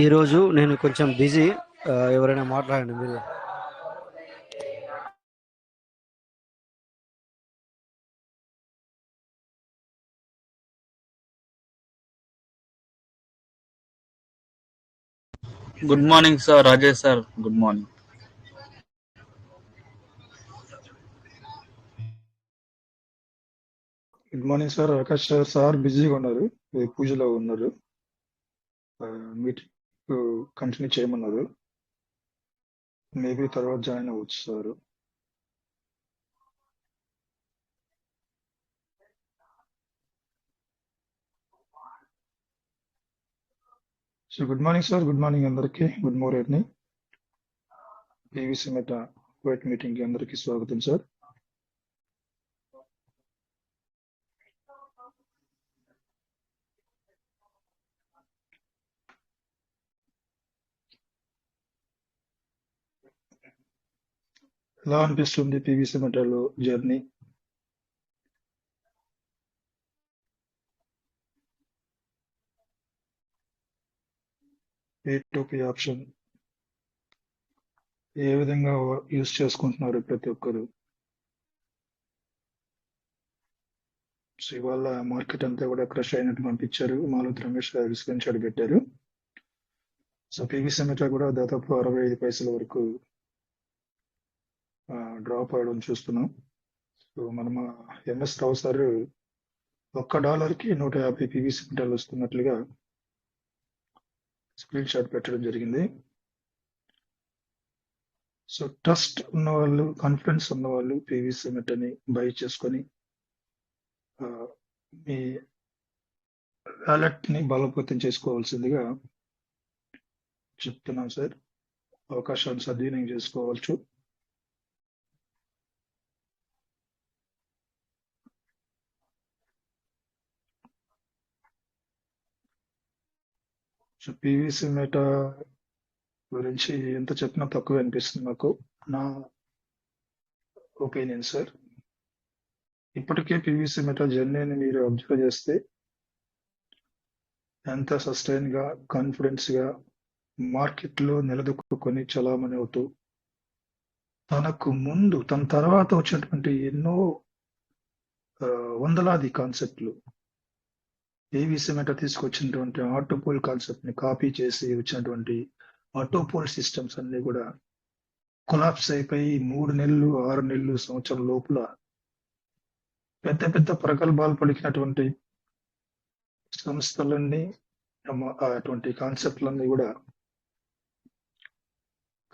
ఈరోజు నేను కొంచెం బిజీ. ఎవరైనా మాట్లాడండి మీరు. Good morning sir, Rajesh sir. Good morning. Good morning sir. Akash sir బిజీగా ఉన్నారు, పూజలో ఉన్నారు. మీటింగ్ కంటిన్యూ చేయమన్నారు. మేబీ తర్వాత జాయిన్ అవ్వచ్చు సార్. So good morning sir. Good morning అందరికీ. Good morning. PVC Meta white meeting కి అందరికీ స్వాగతం సార్. ఎలా అనిపిస్తుంది పీవీసీ మెటాలో జర్నీ? P2P ఆప్షన్ ఏ విధంగా యూజ్ చేసుకుంటున్నారు ప్రతి ఒక్కరు? సో ఇవాళ మార్కెట్ అంతా కూడా క్రష్ అయినట్టు పంపించారు. మాలతి రమేష్ గారు స్క్రీన్ షాట్ పెట్టారు. సో పీవీసీ మెటా కూడా దాదాపు 65 పైసల వరకు డ్రాప్ అవడం చూస్తున్నాం. సో మనం ఎంఎస్ రావు సార్ $1కి 150 పీవీసీ మెటాలు వస్తున్నట్లుగా స్క్రీన్ షాట్ పెట్టడం జరిగింది. సో ట్రస్ట్ ఉన్న వాళ్ళు, కాన్ఫిడెన్స్ ఉన్న వాళ్ళు పీవీసీ మెటాని బై చేసుకొని మీ వ్యాలెట్ ని బలోపేతం చేసుకోవాల్సిందిగా చెప్తున్నాం సార్. అవకాశాన్ని సద్వినియోగం చేసుకోవచ్చు. సో పీవీసీ మెటా గురించి ఎంత చెప్పినా తక్కువ అనిపిస్తుంది నాకు, నా ఒపీనియన్ సార్. ఇప్పటికే పీవీసీ మెటా జర్నీని మీరు అబ్జర్వ్ చేస్తే ఎంత సస్టైన్ గా, కాన్ఫిడెన్స్ గా మార్కెట్ లో నిలదొక్కుని చలామణి అవుతూ తనకు ముందు, తన తర్వాత వచ్చినటువంటి ఎన్నో వందలాది కాన్సెప్ట్లు, పీవీసీ మెటా తీసుకొచ్చినటువంటి ఆటోపోల్ కాన్సెప్ట్ ని కాపీ చేసి వచ్చినటువంటి ఆటోపోల్ సిస్టమ్స్ అన్ని కూడా కొలాప్స్ అయిపోయి 3 నెలలు, 6 నెలలు, సంవత్సరం లోపల పెద్ద పెద్ద ప్రగల్భాలు పలికినటువంటి సంస్థలన్నీ, అటువంటి కాన్సెప్ట్లన్నీ కూడా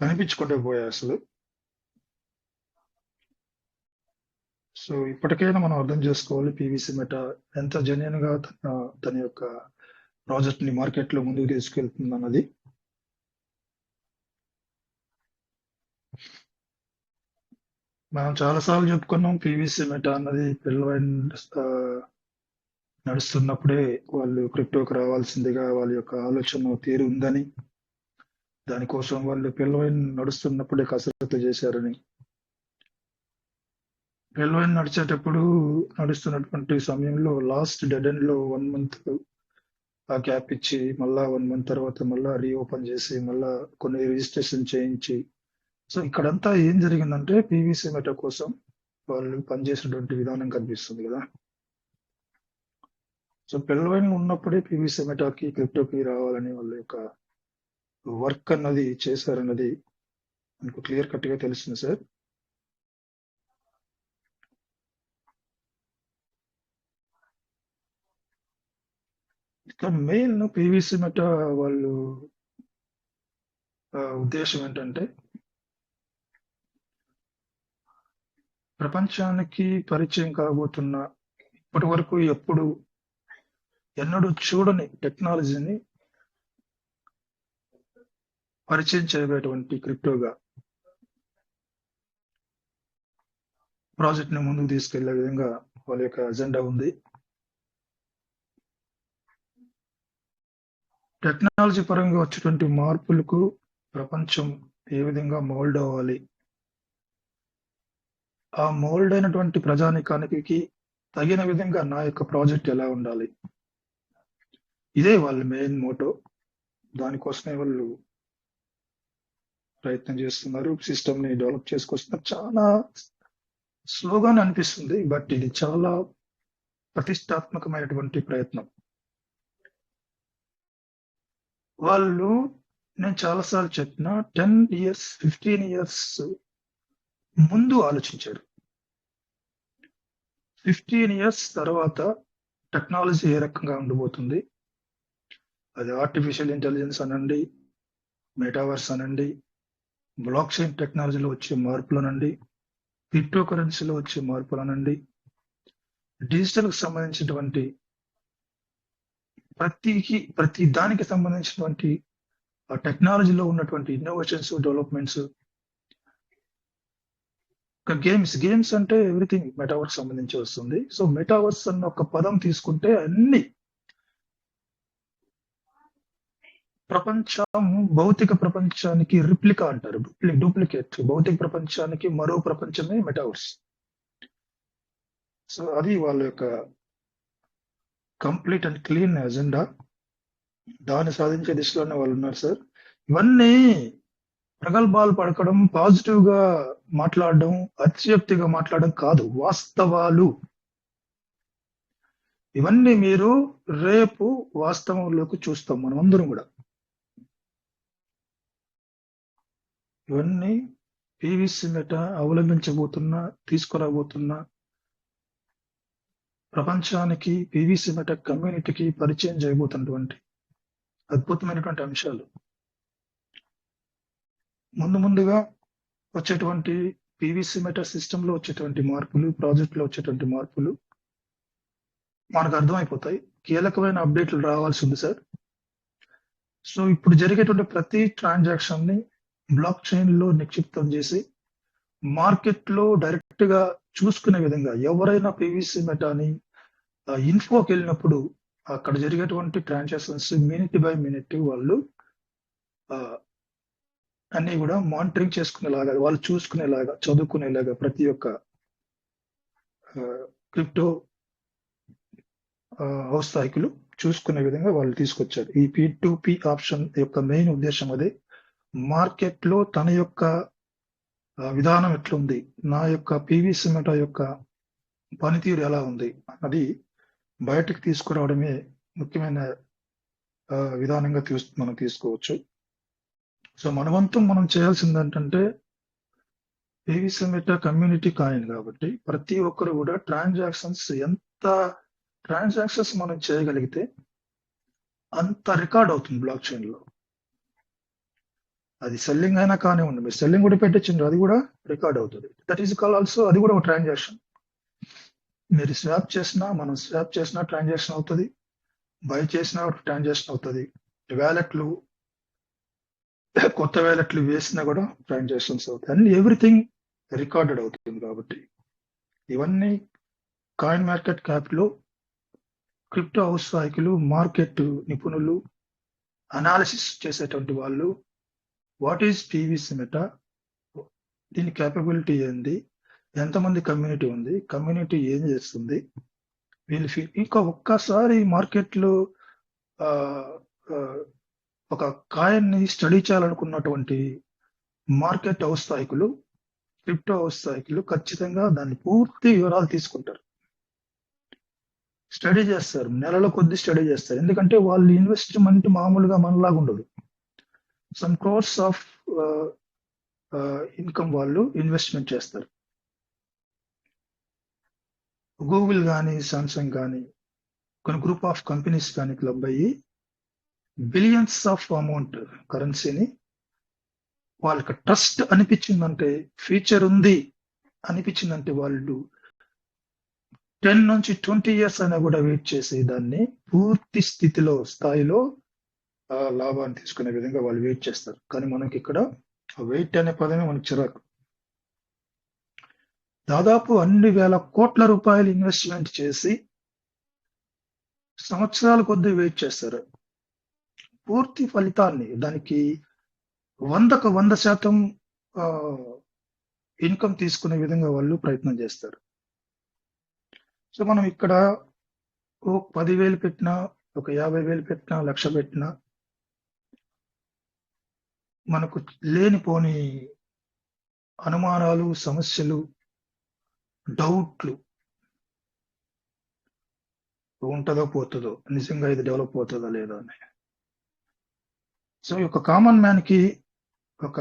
కనిపించుకుంటూ పోయాయి అసలు. సో ఇప్పటికైనా మనం అర్థం చేసుకోవాలి పీవీసీ మెటా ఎంత జెన్యూన్ గా తన యొక్క ప్రాజెక్ట్ ని మార్కెట్ లో ముందుకు తీసుకెళ్తుంది అన్నది. మనం చాలాసార్లు చెప్పుకున్నాం పీవీసీ మెటా అన్నది పిల్లవైన నడుస్తున్నప్పుడే వాళ్ళు క్రిప్టోకి రావాల్సిందిగా వాళ్ళ యొక్క ఆలోచన తీరు ఉందని, దానికోసం వాళ్ళు పిల్లవైన నడుస్తున్నప్పుడే కసరత్తు చేశారని, పిల్లవైన నడుస్తున్నటువంటి సమయంలో లాస్ట్ డెడ్ ఎండ్ లో 1 month ఆ గ్యాప్ ఇచ్చి మళ్ళా 1 month తర్వాత మళ్ళా రీఓపెన్ చేసి మళ్ళా కొన్ని రిజిస్ట్రేషన్ చేయించి, సో ఇక్కడంతా ఏం జరిగిందంటే పీవీసీ మెటా కోసం వాళ్ళు పనిచేసినటువంటి విధానం కనిపిస్తుంది కదా. సో పిల్లవైన ఉన్నప్పుడే పీవీసీ మెటాకి, క్రిప్టోకి రావాలని వాళ్ళ యొక్క వర్క్ అన్నది చేశారన్నది మనకు క్లియర్ కట్ గా తెలుస్తుంది సార్. ఇక మెయిన్ పీవీసీ మెటా వాళ్ళు ఉద్దేశం ఏంటంటే ప్రపంచానికి పరిచయం కాబోతున్న ఇప్పటి వరకు ఎన్నడూ చూడని టెక్నాలజీని పరిచయం చేయబోయేటువంటి క్రిప్టోగా ప్రాజెక్ట్ ని ముందుకు తీసుకెళ్లే విధంగా వాళ్ళ యొక్క అజెండా ఉంది. టెక్నాలజీ పరంగా వచ్చేటువంటి మార్పులకు ప్రపంచం ఏ విధంగా మోల్డ్ అవ్వాలి, ఆ మోల్డ్ అయినటువంటి ప్రజానికానికి తగిన విధంగా నా యొక్క ప్రాజెక్ట్ ఎలా ఉండాలి, ఇదే వాళ్ళ మెయిన్ మోటో. దానికోసమే వాళ్ళు ప్రయత్నం చేస్తున్నారు, సిస్టమ్ ని డెవలప్ చేసుకొస్తున్నారు. చాలా స్లోగానే అనిపిస్తుంది, బట్ ఇది చాలా ప్రతిష్టాత్మకమైనటువంటి ప్రయత్నం. వాళ్ళు, నేను చాలాసార్లు చెప్పిన 10 ఇయర్స్ 15 ఇయర్స్ ముందు ఆలోచించారు. 15 ఇయర్స్ తర్వాత టెక్నాలజీ ఏ రకంగా ఉండబోతుంది, అది ఆర్టిఫిషియల్ ఇంటెలిజెన్స్ అనండి, మెటావర్స్ అనండి, బ్లాక్ చైన్ టెక్నాలజీలో వచ్చే మార్పులనండి, క్రిప్టో కరెన్సీలో వచ్చే మార్పులనండి, డిజిటల్ కు సంబంధించినటువంటి ప్రతి దానికి సంబంధించినటువంటి ఆ టెక్నాలజీలో ఉన్నటువంటి ఇన్నోవేషన్స్, డెవలప్మెంట్స్, గేమ్స్ అంటే ఎవ్రీథింగ్ మెటావర్స్ సంబంధించి వస్తుంది. సో మెటావర్స్ అన్న ఒక పదం తీసుకుంటే అన్ని భౌతిక ప్రపంచానికి రిప్లికా అంటారు, డూప్లికేట్. భౌతిక ప్రపంచానికి మరో ప్రపంచమే మెటావర్స్. సో అది వాళ్ళ యొక్క కంప్లీట్ అండ్ క్లీన్ ఎజెండా. దాన్ని సాధించే దిశలోనే వాళ్ళు ఉన్నారు సార్. ఇవన్నీ ప్రగల్భాలు పడకడం, పాజిటివ్ గా మాట్లాడడం, అతిశయోక్తిగా మాట్లాడడం కాదు, వాస్తవాలు. ఇవన్నీ మీరు రేపు వాస్తవంలోకి చూస్తాం మనం అందరం కూడా. ఇవన్నీ పీవీసీ మెటా అవలంబించబోతున్న, తీసుకురాబోతున్న ప్రపంచానికి, పీవీసీ మెటా కమ్యూనిటీకి పరిచయం చేయబోతున్నటువంటి అద్భుతమైనటువంటి అంశాలు. ముందుగా వచ్చేటువంటి పీవీసీ మెటా సిస్టమ్ లో వచ్చేటువంటి మార్పులు, ప్రాజెక్ట్ లో వచ్చేటువంటి మార్పులు మనకు అర్థమైపోతాయి. కీలకమైన అప్డేట్లు రావాల్సి ఉంది సార్. సో ఇప్పుడు జరిగేటువంటి ప్రతి ట్రాన్సాక్షన్ ని బ్లాక్ చైన్ లో నిక్షిప్తం చేసి మార్కెట్ లో డైరెక్ట్ గా చూసుకునే విధంగా, ఎవరైనా పీవీసీ మెటాని ఇన్ఫోకి వెళ్ళినప్పుడు అక్కడ జరిగేటువంటి ట్రాన్సాక్షన్స్ మినిట్ బై మినిట్ వాళ్ళు అన్ని కూడా మానిటరింగ్ చేసుకునేలాగా, వాళ్ళు చూసుకునేలాగా, చదువుకునేలాగా, ప్రతి ఒక్క క్రిప్టో ఔత్సాహికులు చూసుకునే విధంగా వాళ్ళు తీసుకొచ్చారు. ఈ P2P ఆప్షన్ యొక్క మెయిన్ ఉద్దేశం అదే. మార్కెట్ లో తన యొక్క విధానం ఎట్లుంది, నా యొక్క పీవీసీ మెటా యొక్క పనితీరు ఎలా ఉంది అన్నది బయటకు తీసుకురావడమే ముఖ్యమైన విధానంగా మనం తీసుకోవచ్చు. సో మన వంతు మనం చేయాల్సింది ఏంటంటే, పీవీసీ మెటా కమ్యూనిటీ కాయిన్ కాబట్టి ప్రతి ఒక్కరు కూడా ఎంత ట్రాన్సాక్షన్స్ మనం చేయగలిగితే అంత రికార్డ్ అవుతుంది బ్లాక్ చైన్ లో. అది సెల్లింగ్ అయినా కానివ్వండి, మీరు సెల్లింగ్ కూడా పెట్టించండి, అది కూడా రికార్డ్ అవుతుంది. దట్ ఈస్ కాల్ ఆల్సో, అది కూడా ఒక ట్రాన్సాక్షన్. మీరు స్వాప్ చేసినా, మనం స్వాప్ చేసినా ట్రాన్సాక్షన్ అవుతుంది, బై చేసినా ట్రాన్సాక్షన్ అవుతుంది, వ్యాలెట్లు, కొత్త వ్యాలెట్లు వేసినా కూడా ట్రాన్సాక్షన్స్ అవుతాయి. అన్ని ఎవ్రీథింగ్ రికార్డెడ్ అవుతుంది. కాబట్టి ఇవన్నీ కాయిన్ మార్కెట్ క్యాప్ లో క్రిప్టో ఔత్సాహికులు, మార్కెట్ నిపుణులు, అనాలిసిస్ చేసేటువంటి వాళ్ళు, వాట్ ఈజ్ పీవీసీ మెటా, దీని క్యాపబిలిటీ ఏంది, ఎంతమంది కమ్యూనిటీ ఉంది, కమ్యూనిటీ ఏం చేస్తుంది, వీళ్ళు ఇంకా ఒక్కసారి మార్కెట్లో ఒక కాయిన్ ని స్టడీ చేయాలనుకున్నటువంటి మార్కెట్ ఔత్సాహికులు, క్రిప్టో ఔత్సాహికులు ఖచ్చితంగా దాన్ని పూర్తి వివరాలు తీసుకుంటారు, స్టడీ చేస్తారు, నెలల కొద్ది స్టడీ చేస్తారు. ఎందుకంటే వాళ్ళు ఇన్వెస్ట్మెంట్ మామూలుగా మనలాగా ఉండదు. సమ్ క్రోర్స్ ఆఫ్ ఇన్కమ్ వాళ్ళు ఇన్వెస్ట్మెంట్ చేస్తారు. గూగుల్ కానీ, సామ్సంగ్ కానీ, కొన్ని గ్రూప్ ఆఫ్ కంపెనీస్ కానీ క్లబ్ అయ్యి బిలియన్స్ ఆఫ్ అమౌంట్ కరెన్సీని, వాళ్ళకి ట్రస్ట్ అనిపించిందంటే, ఫ్యూచర్ ఉంది అనిపించిందంటే, వాళ్ళు 10 నుంచి 20 ఇయర్స్ అయినా కూడా వెయిట్ చేసి దాన్ని పూర్తి స్థాయిలో లాభాన్ని తీసుకునే విధంగా వాళ్ళు వెయిట్ చేస్తారు. కానీ మనకి ఇక్కడ వెయిట్ అనే పదమే మనకి చిరాకు. దాదాపు అన్ని వేల కోట్ల రూపాయలు ఇన్వెస్ట్మెంట్ చేసి సంవత్సరాల కొద్దీ వెయిట్ చేస్తారు. పూర్తి ఫలితాన్ని, దానికి 100% ఇన్కమ్ తీసుకునే విధంగా వాళ్ళు ప్రయత్నం చేస్తారు. సో మనం ఇక్కడ 10,000 పెట్టినా, ఒక 50,000 పెట్టినా, 1,00,000 పెట్టినా మనకు లేనిపోని అనుమానాలు, సమస్యలు, డౌట్లు ఉంటదో పోతుందో, నిజంగా ఇది డెవలప్ అవుతుందా లేదా అని. సో ఈ యొక్క కామన్ మ్యాన్ కి, ఒక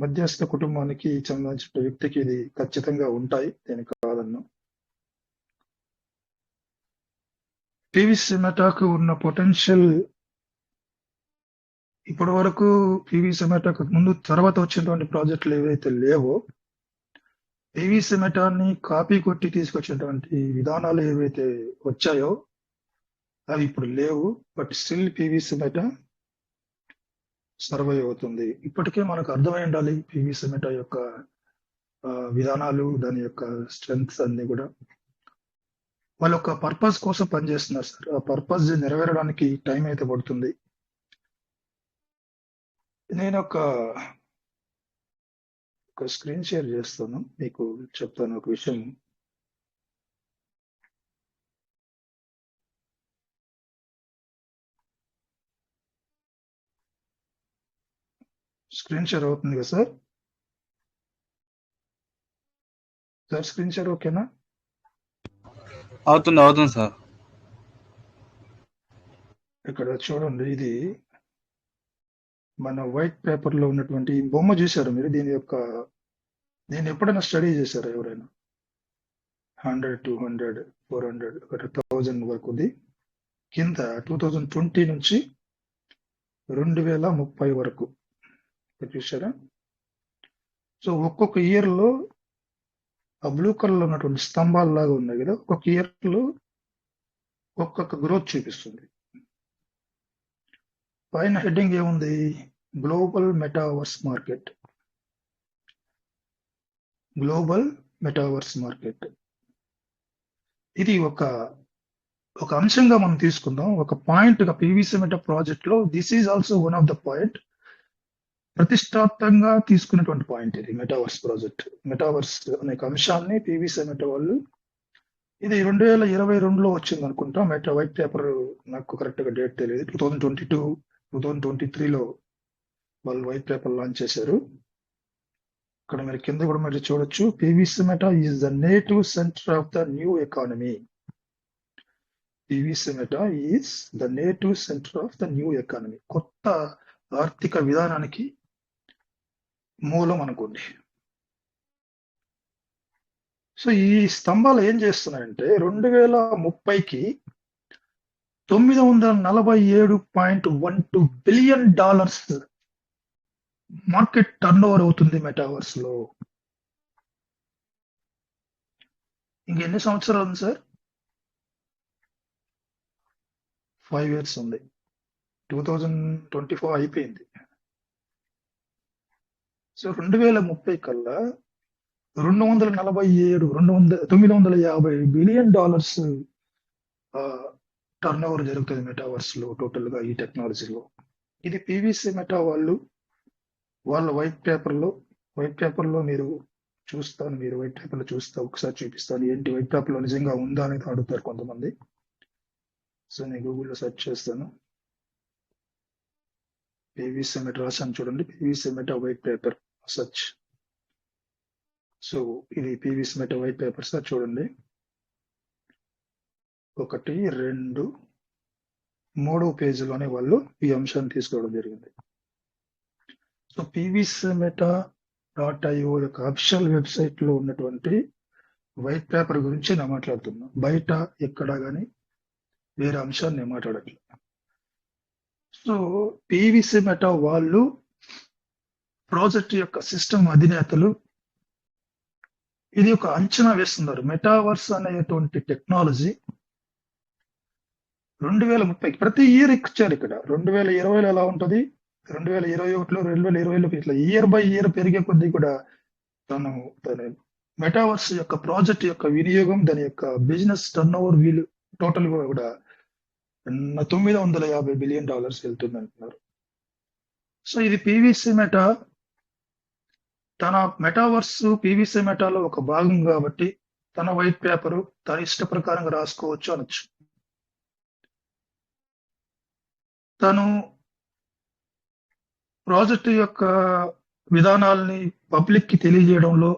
మధ్యస్థ కుటుంబానికి సంబంధించిన వ్యక్తికి ఇది ఖచ్చితంగా ఉంటాయి, నేను కాదన్ను. పీవీసీ మెటాకు ఉన్న పొటెన్షియల్ ఇప్పటి వరకు పీవీసీ మెటాకు ముందు తర్వాత వచ్చినటువంటి ప్రాజెక్టులు ఏవైతే లేవో, పీవీసీ మెటాని కాపీ కొట్టి తీసుకొచ్చినటువంటి విధానాలు ఏవైతే వచ్చాయో అవి ఇప్పుడు లేవు. But still PVC meta survive అవుతుంది. ఇప్పటికే మనకు అర్థమై ఉండాలి పీవీసీ మెటా యొక్క విధానాలు, దాని యొక్క స్ట్రెంగ్స్ అన్ని కూడా. వాళ్ళు ఒక పర్పస్ కోసం పనిచేస్తున్నారు సార్. ఆ పర్పస్ నెరవేరడానికి టైం అయితే పడుతుంది. నేను ఒక స్క్రీన్ షేర్ చేస్తాను, మీకు చెప్తాను ఒక విషయం. స్క్రీన్ షేర్ అవుతుంది కదా సార్? సార్ స్క్రీన్ షేర్ ఓకేనా? అవుతుంది సార్. ఇక్కడ చూడండి, ఇది మన వైట్ పేపర్ లో ఉన్నటువంటి ఈ బొమ్మ చూసారు మీరు? దీన్ని ఎప్పుడైనా స్టడీ చేశారా ఎవరైనా? 100, 200, 400, 1000 వరకుది. కింద 2020 నుంచి 2030 వరకు చూసారా? సో ఒక్కొక్క ఇయర్ లో ఆ బ్లూ కలర్ లో ఉన్నటువంటి స్తంభాల లాగా ఉన్నాయి కదా, ఒక్కొక్క ఇయర్ లో ఒక్కొక్క గ్రోత్ చూపిస్తుంది. పైన హెడ్డింగ్ ఏముంది? Global metaverse market. Global metaverse market. ఇది ఒక అంశంగా మనం తీసుకుందాం, ఒక పాయింట్ గా. పీవీసీ మెటా ప్రాజెక్ట్ లో this is also one of the point. ప్రతిష్టాత్మకంగా తీసుకున్నటువంటి పాయింట్ ఇది, మెటావర్స్ ప్రాజెక్ట్. మెటావర్స్ అనే అంశాన్ని పీవీసీ మెటా వాళ్ళు, ఇది 2022లో వచ్చింది అనుకుంటా మెటా వైట్ పేపర్, నాకు కరెక్ట్ గా డేట్ తెలియదు. 2022, 2023లో వాళ్ళు వైట్ పేపర్ లాంచ్ చేశారు. ఇక్కడ మీరు కింద కూడా మీరు చూడొచ్చు, PVC meta is the native centre of the new economy. PVC meta is the native centre of the new economy. కొత్త ఆర్థిక విధానానికి మూలం అనుకోండి. సో ఈ స్తంభాలు ఏం చేస్తున్నాయంటే 2030కి $947.12 బిలియన్ మార్కెట్ టర్న్ ఓవర్ అవుతుంది మెటావర్స్ లో. ఇంకెన్ని సంవత్సరాలు ఉంది సార్? 5 years ఉంది. 2024 అయిపోయింది. సో 2030 కల్లా $950 బిలియన్ టర్న్ ఓవర్ జరుగుతుంది మెటావర్స్ లో టోటల్ గా, ఈ టెక్నాలజీలో. ఇది పీవీసీ మెటా వాళ్ళ వైట్ పేపర్ లో మీరు చూస్తాను, మీరు వైట్ పేపర్ లో చూస్తా, ఒకసారి చూపిస్తాను ఏంటి వైట్ పేపర్ లో నిజంగా ఉందా అనేది అడుగుతారు కొంతమంది. సో నేను గూగుల్లో సెర్చ్ చేస్తాను, పీవీసీ మెటా రాశాను చూడండి, PVC Meta white paper search. So ఇది PVC Meta white paper sir, చూడండి. 1, 2, 3వ పేజీలోనే వాళ్ళు ఈ అంశాన్ని తీసుకోవడం జరిగింది. సో పీవీసీ మెటా .io యొక్క అఫిషియల్ వెబ్సైట్ లో ఉన్నటువంటి వైట్ పేపర్ గురించి నేను మాట్లాడుతున్నా, బయట ఎక్కడా కానీ వేరే అంశాన్ని నేను మాట్లాడట్లేదు. సో పీవీసీ మెటా వాళ్ళు ప్రాజెక్ట్ యొక్క సిస్టమ్ అధినేతలు ఇది ఒక అంచనా వేస్తున్నారు. మెటావర్స్ అనేటువంటి టెక్నాలజీ 2030 ప్రతి ఇయర్ ఇచ్చారు. ఇక్కడ 2020లో ఎలా ఉంటుంది, 2021లో, 2020లో ఇట్లా ఇయర్ బై ఇయర్ పెరిగే కొద్దీ కూడా తన మెటావర్స్ యొక్క ప్రాజెక్ట్ యొక్క వినియోగం, దాని యొక్క బిజినెస్ టర్న్ ఓవర్ వీలు టోటల్ కూడా $950 బిలియన్ వెళ్తుంది అంటున్నారు. సో ఇది పీవీసీ మెటా తన మెటావర్స్ పీవీసీ మెటాలో ఒక భాగం కాబట్టి తన వైట్ పేపరు తన ఇష్ట ప్రకారంగా రాసుకోవచ్చు అనొచ్చు. తను ప్రాజెక్ట్ యొక్క విధానాల్ని పబ్లిక్ కి తెలియజేయడంలో,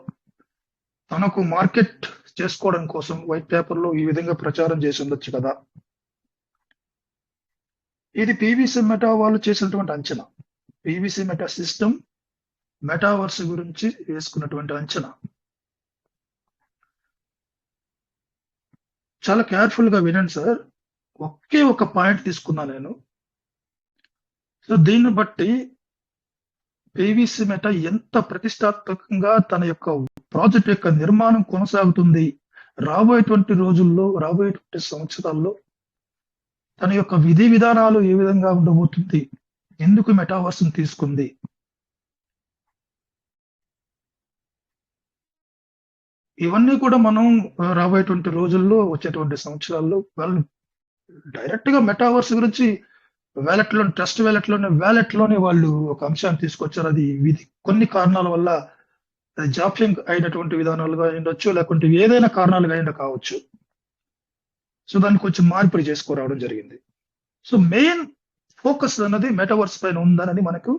తనకు మార్కెట్ చేసుకోవడం కోసం వైట్ పేపర్ లో ఈ విధంగా ప్రచారం చేసి ఉండొచ్చు కదా. ఇది పీవీసీ మెటా వాళ్ళు చేసినటువంటి అంచనా. పీవీసీ మెటా సిస్టమ్ మెటావర్స్ గురించి వేసుకున్నటువంటి అంచనా. చాలా కేర్ఫుల్ గా వినండి సార్. ఒకే ఒక పాయింట్ తీసుకున్నా నేను. సో దీన్ని బట్టి పీవీసీ మెటా ఎంత ప్రతిష్టాత్మకంగా తన యొక్క ప్రాజెక్ట్ యొక్క నిర్మాణం కొనసాగుతుంది, రాబోయేటువంటి రోజుల్లో, రాబోయేటువంటి సంవత్సరాల్లో తన యొక్క విధి విధానాలు ఏ విధంగా ఉండబోతుంది, ఎందుకు మెటావర్స్ తీసుకుంది, ఇవన్నీ కూడా మనం రాబోయేటువంటి రోజుల్లో, వచ్చేటువంటి సంవత్సరాల్లో వాళ్ళు డైరెక్ట్ గా మెటావర్స్ గురించి ట్రస్ట్ వ్యాలెట్ లోనే వాళ్ళు ఒక అంశాన్ని తీసుకొచ్చారు. అది కొన్ని కారణాల వల్ల జాప్యం అయినటువంటి విధానాలుగా ఉండొచ్చు, లేకుంటే ఏదైనా కారణాలుగా అయినా కావచ్చు. సో దాన్ని కొంచెం మార్పిడి చేసుకురావడం జరిగింది. సో మెయిన్ ఫోకస్ అన్నది మెటావర్స్ పైన ఉందన్నది మనకు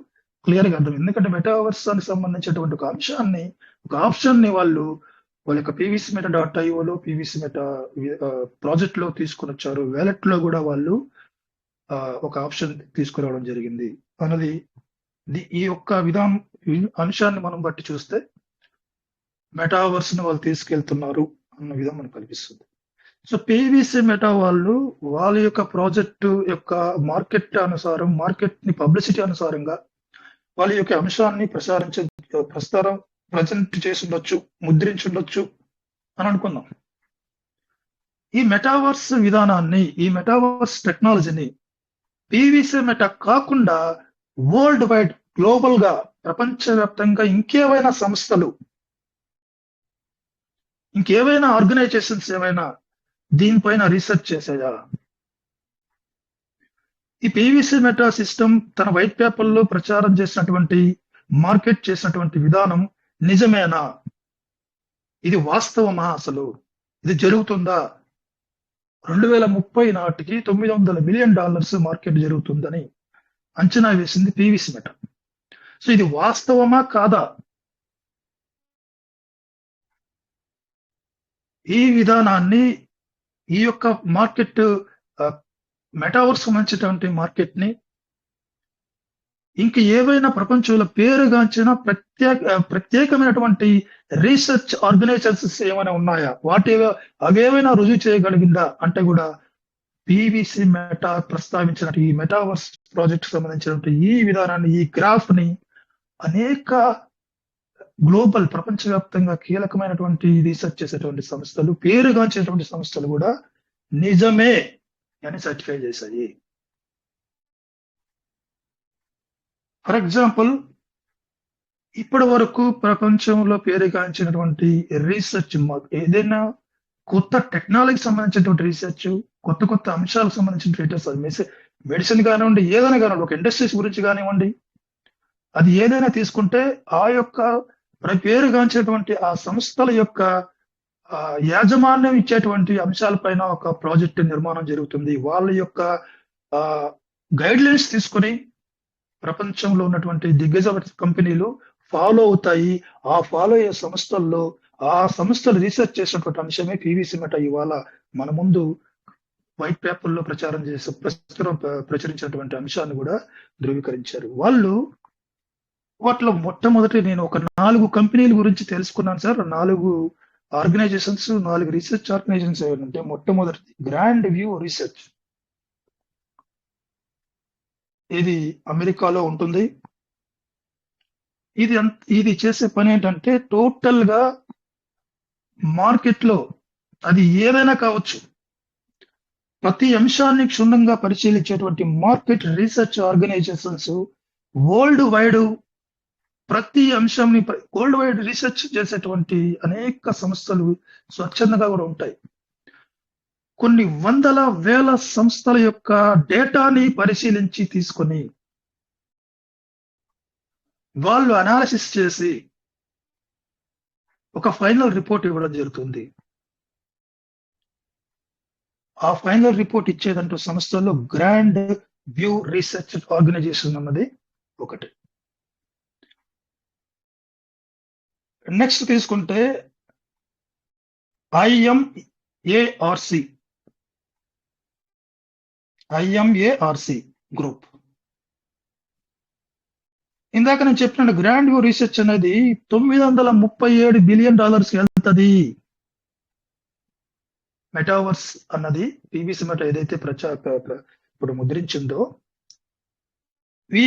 క్లియర్ గా అర్థం. ఎందుకంటే మెటావర్స్ అని సంబంధించినటువంటి ఒక ఆప్షన్ ని వాళ్ళ యొక్క PVC meta .io PVC meta project లో తీసుకొని వచ్చారు. వ్యాలెట్ లో కూడా వాళ్ళు ఒక ఆప్షన్ తీసుకురావడం జరిగింది అన్నది ఈ యొక్క అంశాన్ని మనం బట్టి చూస్తే మెటావర్స్ ని వాళ్ళు తీసుకెళ్తున్నారు అన్న విధం మనకు కనిపిస్తుంది. సో పీవీసీ మెటా వాళ్ళ యొక్క ప్రాజెక్టు యొక్క మార్కెట్ ని పబ్లిసిటీ అనుసారంగా వాళ్ళ యొక్క అంశాన్ని ప్రజెంట్ చేసి ఉండొచ్చు, ముద్రించి ఉండొచ్చు అని అనుకుందాం. ఈ మెటావర్స్ విధానాన్ని, ఈ మెటావర్స్ టెక్నాలజీని పీవీసీ మెటా కాకుండా వరల్డ్ వైడ్ గ్లోబల్ గా ప్రపంచవ్యాప్తంగా ఇంకేవైనా సంస్థలు, ఇంకేవైనా ఆర్గనైజేషన్స్ ఏమైనా దీనిపైన రీసెర్చ్ చేసాయా? ఈ పీవీసీ మెటా సిస్టమ్ తన వైట్ పేపర్ లో ప్రచారం చేసినటువంటి, మార్కెట్ చేసినటువంటి విధానం నిజమేనా? ఇది వాస్తవమా? అసలు ఇది జరుగుతుందా? 2030 నాటికి $900 బిలియన్ మార్కెట్ జరుగుతుందని అంచనా వేసింది పీవీసీ మెటా. సో ఇది వాస్తవమా కాదా? ఈ విధానాన్ని, ఈ యొక్క మార్కెట్ మెటావర్స్ సంబంధించినటువంటి మార్కెట్ ని ఇంక ఏవైనా ప్రపంచంలో పేరుగాంచిన ప్రత్యేకమైనటువంటి రీసెర్చ్ ఆర్గనైజేషన్స్ ఏమైనా ఉన్నాయా? అవేమైనా రుజువు చేయగలిగిందా అంటే కూడా పీవీసీ మెటా ప్రస్తావించిన ఈ మెటావర్స్ ప్రాజెక్ట్ సంబంధించినటువంటి ఈ విధానాన్ని, ఈ గ్రాఫ్ ని అనేక గ్లోబల్ ప్రపంచవ్యాప్తంగా కీలకమైనటువంటి రీసెర్చ్ చేసేటువంటి సంస్థలు, పేరుగాంచినటువంటి సంస్థలు కూడా నిజమే అని సర్టిఫై చేశాయి. ఫర్ ఎగ్జాంపుల్, ఇప్పటి వరకు ప్రపంచంలో పేరుగాంచినటువంటి రీసెర్చ్, ఏదైనా కొత్త టెక్నాలజీకి సంబంధించినటువంటి రీసెర్చ్, కొత్త అంశాలకు సంబంధించిన రీసెర్చ్, మెడిసిన్ కానివ్వండి, ఏదైనా కానివ్వండి, ఒక ఇండస్ట్రీస్ గురించి కానివ్వండి, అది ఏదైనా తీసుకుంటే ఆ యొక్క పేరుగాంచినటువంటి ఆ సంస్థల యొక్క యాజమాన్యం ఇచ్చేటువంటి అంశాలపైన ఒక ప్రాజెక్ట్ నిర్మాణం జరుగుతుంది. వాళ్ళ యొక్క గైడ్ లైన్స్ తీసుకొని ప్రపంచంలో ఉన్నటువంటి దిగ్గజ కంపెనీలు ఫాలో అవుతాయి. ఆ ఫాలో అయ్యే సంస్థల్లో ఆ సంస్థలు రీసెర్చ్ చేసినటువంటి అంశమే పీవీసీ మెటా ఇవాళ మన ముందు వైట్ పేపర్ లో ప్రచురించినటువంటి అంశాన్ని కూడా ధృవీకరించారు. వాటిలో మొట్టమొదటి నేను ఒక 4 కంపెనీల గురించి తెలుసుకున్నాను సార్. 4 ఆర్గనైజేషన్స్, 4 రీసెర్చ్ ఆర్గనైజేషన్స్ ఏమంటే, మొట్టమొదటి గ్రాండ్ వ్యూ రీసెర్చ్. ఇది అమెరికాలో ఉంటుంది. ఇది చేసే పని ఏంటంటే, టోటల్ గా మార్కెట్ లో అది ఏదైనా కావచ్చు, ప్రతి అంశాన్ని క్షుణ్ణంగా పరిశీలించేటువంటి market research organisations worldwide ప్రతి అంశాన్ని వరల్డ్ వైడ్ రీసెర్చ్ చేసేటువంటి అనేక సంస్థలు స్వచ్ఛందంగా కూడా ఉంటాయి. కొన్ని వందల వేల సంస్థల యొక్క డేటాని పరిశీలించి తీసుకొని వాళ్ళు అనాలిసిస్ చేసి ఒక ఫైనల్ రిపోర్ట్ ఇవ్వడం జరుగుతుంది. ఆ ఫైనల్ రిపోర్ట్ ఇచ్చేదంటూ సంస్థల్లో గ్రాండ్ వ్యూ రీసెర్చ్ ఆర్గనైజేషన్ అన్నది ఒకటి. నెక్స్ట్ తీసుకుంటే ఐఎంఏఆర్సి గ్రూప్. ఇందాక నేను చెప్పిన గ్రాండ్ వ్యూ రీసెర్చ్ అనేది $937 బిలియన్ వెళ్తుంది. మెటావర్స్ అన్నది పీవీసీ మెటా ఏదైతే ఇప్పుడు ముద్రించిందో, ఈ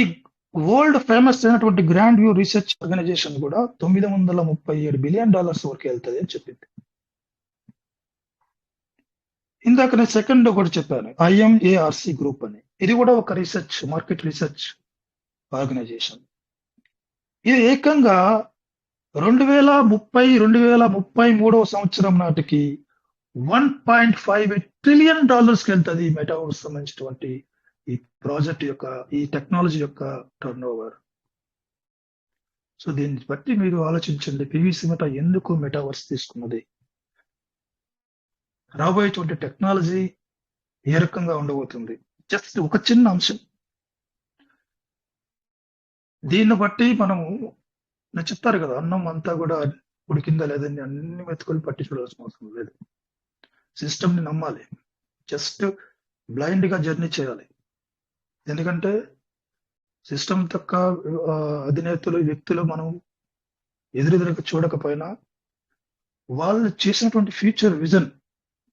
వరల్డ్ ఫేమస్ అయినటువంటి గ్రాండ్ వ్యూ రీసెర్చ్ ఆర్గనైజేషన్ కూడా $937 బిలియన్ వరకు వెళ్తుంది అని చెప్పింది. ఇందాక నేను సెకండ్ కూడా చెప్పాను, ఐఎంఏఆర్సి గ్రూప్ అని. ఇది కూడా ఒక రీసెర్చ్, మార్కెట్ రీసెర్చ్ ఆర్గనైజేషన్. ఇది ఏకంగా 2033 సంవత్సరం నాటికి $1.58 ట్రిలియన్ వెళ్తుంది ఈ మెటావర్స్ సంబంధించినటువంటి ఈ ప్రాజెక్ట్ యొక్క, ఈ టెక్నాలజీ యొక్క టర్న్ ఓవర్. సో దీన్ని బట్టి మీరు ఆలోచించండి, పీవీసీ మెటా ఎందుకు మెటావర్స్ తీసుకున్నది, రాబోయేటువంటి టెక్నాలజీ ఏ రకంగా ఉండబోతుంది. జస్ట్ ఒక చిన్న అంశం. దీన్ని బట్టి మనము, నేను చెప్తారు కదా, అన్నం అంతా కూడా ఉడికిందా లేదని అన్ని మెతుకులు పట్టి చూడాల్సిన అవసరం లేదు. సిస్టమ్ ని నమ్మాలి, జస్ట్ బ్లైండ్ గా జర్నీ చేయాలి. ఎందుకంటే సిస్టమ్ తక్క అధినేతలు, వ్యక్తులు మనం ఎదురెదురుగా చూడకపోయినా వాళ్ళు చేసినటువంటి ఫ్యూచర్ విజన్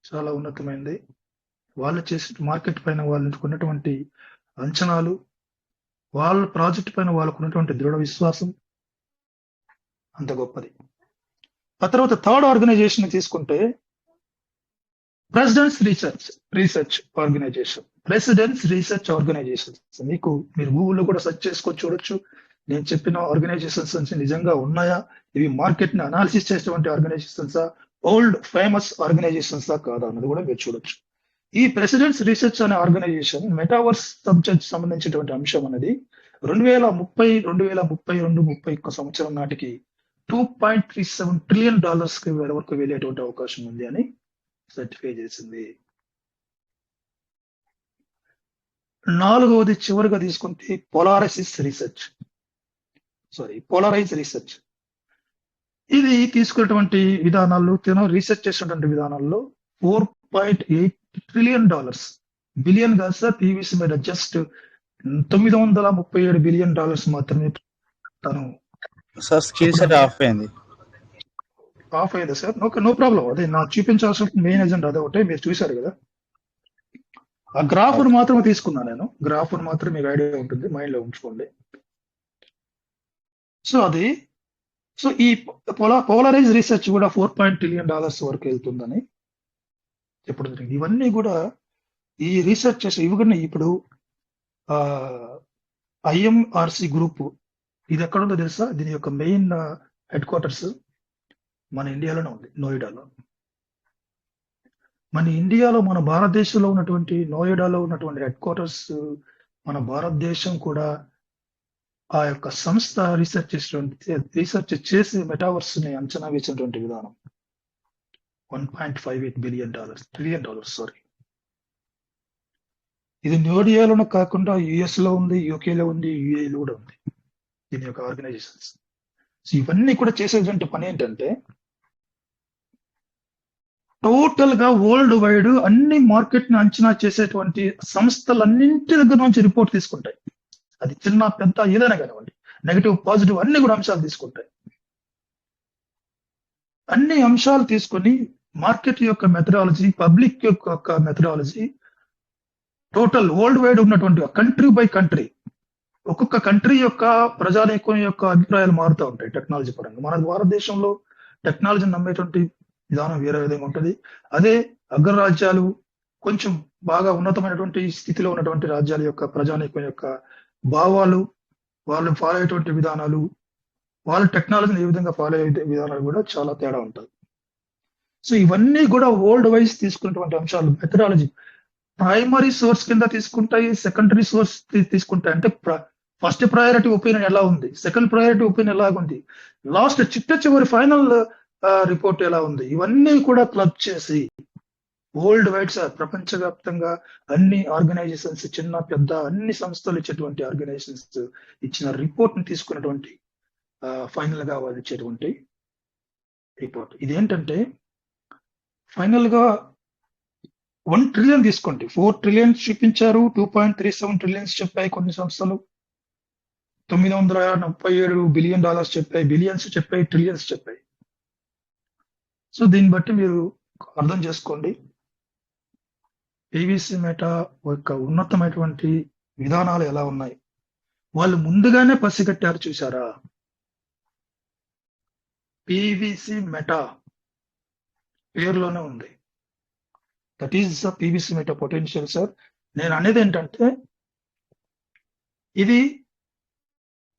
చాలా ఉన్నతమైంది. వాళ్ళు చేసిన మార్కెట్ పైన వాళ్ళకు ఉన్నటువంటి అంచనాలు, వాళ్ళ ప్రాజెక్ట్ పైన వాళ్ళకు ఉన్నటువంటి దృఢ విశ్వాసం అంత గొప్పది. ఆ తర్వాత థర్డ్ ఆర్గనైజేషన్ తీసుకుంటే ప్రెసిడెన్స్ రీసెర్చ్ ఆర్గనైజేషన్. మీరు గూగుల్లో కూడా సెర్చ్ చేసుకొని చూడొచ్చు. నేను చెప్పిన ఆర్గనైజేషన్స్ నిజంగా ఉన్నాయా, ఇవి మార్కెట్ ని అనాలిసిస్ చేసేటువంటి ఆర్గనైజేషన్సా, ఓల్డ్ ఫేమస్ ఆర్గనైజేషన్సా కాదా అన్నది కూడా మీరు చూడొచ్చు. ఈ ప్రెసిడెన్స్ రీసెర్చ్ అనే ఆర్గనైజేషన్ మెటావర్స్ సబ్జెక్ట్ సంబంధించినటువంటి అంశం అనేది 2030 సంవత్సరం నాటికి $2.37 ట్రిలియన్ వరకు వెళ్ళేటువంటి అవకాశం ఉంది అని సర్టిఫై చేసింది. నాలుగవది చివరిగా తీసుకుంటే పోలారైజ్ రీసెర్చ్. ఇది తీసుకున్నటువంటి విధానాల్లో, రీసెర్చ్ చేసినటువంటి విధానాల్లో $4.8 ట్రిలియన్, బిలియన్ కాదు సార్, పీవీసీ మీద జస్ట్ $937 బిలియన్ మాత్రమే తను. సార్ స్క్రీన్ షాట్ ఆఫ్ అయింది. ఆఫ్ అయ్యేదా సార్? Okay, no problem. అదే నాకు చూపించాల్సిన మెయిన్ ఎజెండా అదే ఒకటే. మీరు చూశారు కదా, ఆ గ్రాఫ్ మాత్రమే తీసుకున్నాను నేను. గ్రాఫ్ మాత్రం మీకు ఐడియా ఉంటుంది, మైండ్ లో ఉంచుకోండి. సో ఈ పోలరైజ్ రీసెర్చ్ కూడా $4 ట్రిలియన్ వరకు వెళ్తుందని చెప్పడం జరిగింది. ఇవన్నీ కూడా ఈ రీసెర్చ్ చేసే ఇవి కూడా ఇప్పుడు ఐఎంఆర్సి గ్రూప్ ఇది ఎక్కడ ఉందో తెలుసా? దీని యొక్క మెయిన్ హెడ్ క్వార్టర్స్ మన ఇండియాలోనే ఉంది, నోయిడాలో. మన భారతదేశంలో ఉన్నటువంటి నోయిడాలో ఉన్నటువంటి హెడ్ క్వార్టర్స్, మన భారతదేశం కూడా ఆ యొక్క సంస్థ రీసెర్చ్ చేసి మెటావర్స్ ని అంచనా వేసినటువంటి విధానం. $1.58 ట్రిలియన్. ఇది నోయిడాలోనే కాకుండా యుఎస్ లో ఉంది, యూకేలో ఉంది, యుఏలో కూడా ఉంది దీని యొక్క ఆర్గనైజేషన్స్. సో ఇవన్నీ కూడా చేసేటువంటి పని ఏంటంటే, టోటల్ గా వరల్డ్ వైడ్ అన్ని మార్కెట్ ని అంచనా చేసేటువంటి సంస్థలన్నింటి దగ్గర నుంచి రిపోర్ట్ తీసుకుంటాయి. అది చిన్న పెద్ద ఏదైనా కానివ్వండి, నెగిటివ్ పాజిటివ్ అన్ని కూడా అంశాలు తీసుకుంటాయి. అన్ని అంశాలు తీసుకొని మార్కెట్ యొక్క మెథడాలజీ, పబ్లిక్ యొక్క మెథడాలజీ, టోటల్ వరల్డ్ వైడ్ ఉన్నటువంటి కంట్రీ బై కంట్రీ, ఒక్కొక్క కంట్రీ యొక్క ప్రజానీకం యొక్క అభిప్రాయాలు మారుతూ ఉంటాయి టెక్నాలజీ పరంగా. మన భారతదేశంలో టెక్నాలజీని నమ్మేటువంటి విధానం వేరే విధంగా ఉంటుంది. అదే అగ్రరాజ్యాలు, కొంచెం బాగా ఉన్నతమైనటువంటి స్థితిలో ఉన్నటువంటి రాజ్యాల యొక్క ప్రజానీకం యొక్క భావాలు, వాళ్ళు ఫాలో అయ్యేటువంటి విధానాలు, వాళ్ళ టెక్నాలజీని ఏ విధంగా ఫాలో అయ్యే విధానాలు కూడా చాలా తేడా ఉంటుంది. సో ఇవన్నీ కూడా వరల్డ్ వైజ్ తీసుకున్నటువంటి అంశాలు. మెథడాలజీ ప్రైమరీ సోర్స్ కింద తీసుకుంటాయి, సెకండరీ సోర్స్ తీసుకుంటాయి. అంటే ఫస్ట్ ప్రయారిటీ ఒపీనియన్ ఎలా ఉంది, సెకండ్ ప్రయారిటీ ఒపీనియన్ ఎలా ఉంది, లాస్ట్ చివరి ఫైనల్ రిపోర్ట్ ఎలా ఉంది, ఇవన్నీ కూడా క్లబ్ చేసి వరల్డ్ వైడ్ సార్, ప్రపంచవ్యాప్తంగా అన్ని ఆర్గనైజేషన్స్, చిన్న పెద్ద అన్ని సంస్థలు ఇచ్చేటువంటి ఆర్గనైజేషన్స్ ఇచ్చిన రిపోర్ట్ ని తీసుకున్నటువంటి ఫైనల్ గా వాళ్ళు ఇచ్చేటువంటి రిపోర్ట్. ఇదేంటంటే ఫైనల్ గా 1 ట్రిలియన్ తీసుకోండి. 4 ట్రిలియన్స్ చూపించారు. 2.37 ట్రిలియన్స్ చెప్పాయి కొన్ని సంస్థలు. $937 బిలియన్ చెప్పాయి. బిలియన్స్ చెప్పాయి. ట్రిలియన్స్ చెప్పాయి. సో దీన్ని బట్టి మీరు అర్థం చేసుకోండి. పీవీసీ మెటా యొక్క ఉన్నతమైనటువంటి విధానాలు ఎలా ఉన్నాయి. వాళ్ళు ముందుగానే పసిగట్టారు చూసారా. పీవీసీ మెటా పేరులోనే ఉంది. That is the PVC meta potential sir. నేను అనేది ఏంటంటే ఇది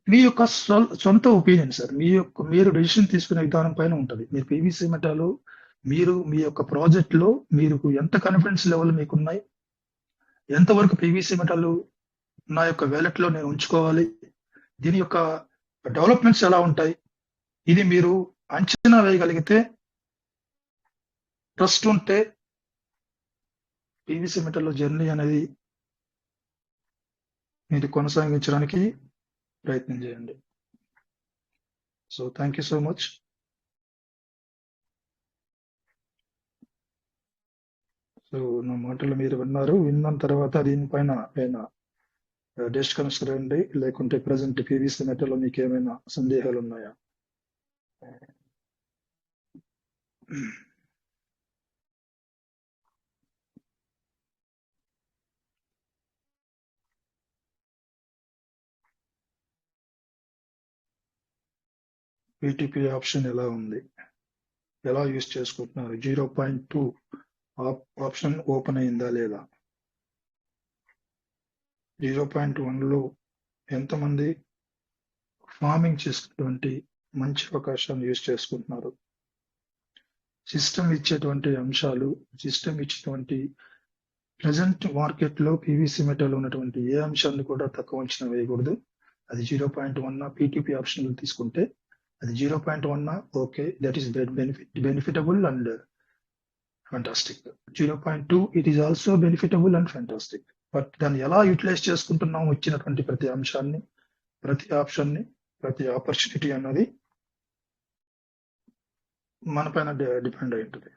మీ యొక్క సొంత ఒపీనియన్ సార్. మీరు డెసిషన్ తీసుకునే విధానం పైన ఉంటుంది. మీరు పీవీసీ మెటాలో మీరు మీ యొక్క ప్రాజెక్ట్ లో మీరు ఎంత కాన్ఫిడెన్స్ లెవెల్ మీకు ఉన్నాయి, ఎంతవరకు పీవీసీ మెటాలు నా యొక్క వ్యాలెట్ లో నేను ఉంచుకోవాలి, దీని యొక్క డెవలప్మెంట్స్ ఎలా ఉంటాయి, ఇది మీరు అంచనా వేయగలిగితే, ట్రస్ట్ ఉంటే పీవీసీ మెటల్ జర్నీ అనేది మీరు కొనసాగించడానికి ప్రయత్నం చేయండి. So thank you so much. So నా మాటలు మీరు విన్నారు. విన్న తర్వాత దీనిపైన ఏమైనా డిస్కస్ రండి, లేకుంటే ప్రజెంట్ పీవీసీ మెటల్ లో మీకు ఏమైనా సందేహాలు ఉన్నాయా? పీటీపీ ఆప్షన్ ఎలా ఉంది, ఎలా యూజ్ చేసుకుంటున్నారు? 0.2 ఆప్షన్ ఓపెన్ అయిందా లేదా? 0.1 లో ఎంతమంది ఫార్మింగ్ చేసుకున్నటువంటి మంచి అవకాశాన్ని యూజ్ చేసుకుంటున్నారు? సిస్టమ్ ఇచ్చేటువంటి అంశాలు, సిస్టమ్ ఇచ్చేటువంటి ప్రజెంట్ మార్కెట్ లో పీవీసీ మెటల్ ఉన్నటువంటి ఏ అంశాన్ని కూడా తక్కువ అంచనా వేయకూడదు. అది 0.1 పీటీపీ ఆప్షన్ తీసుకుంటే అది 0.1 okay, that is benefitable and fantastic. 0.2 it is also benefitable and fantastic. But దాన్ని ఎలా యూటిలైజ్ చేసుకుంటున్నాం, వచ్చినటువంటి ప్రతి అంశాన్ని, ప్రతి ఆప్షన్ ని, ప్రతి ఆపర్చునిటీ అన్నది మన పైన డిపెండ్ అయి ఉంటుంది.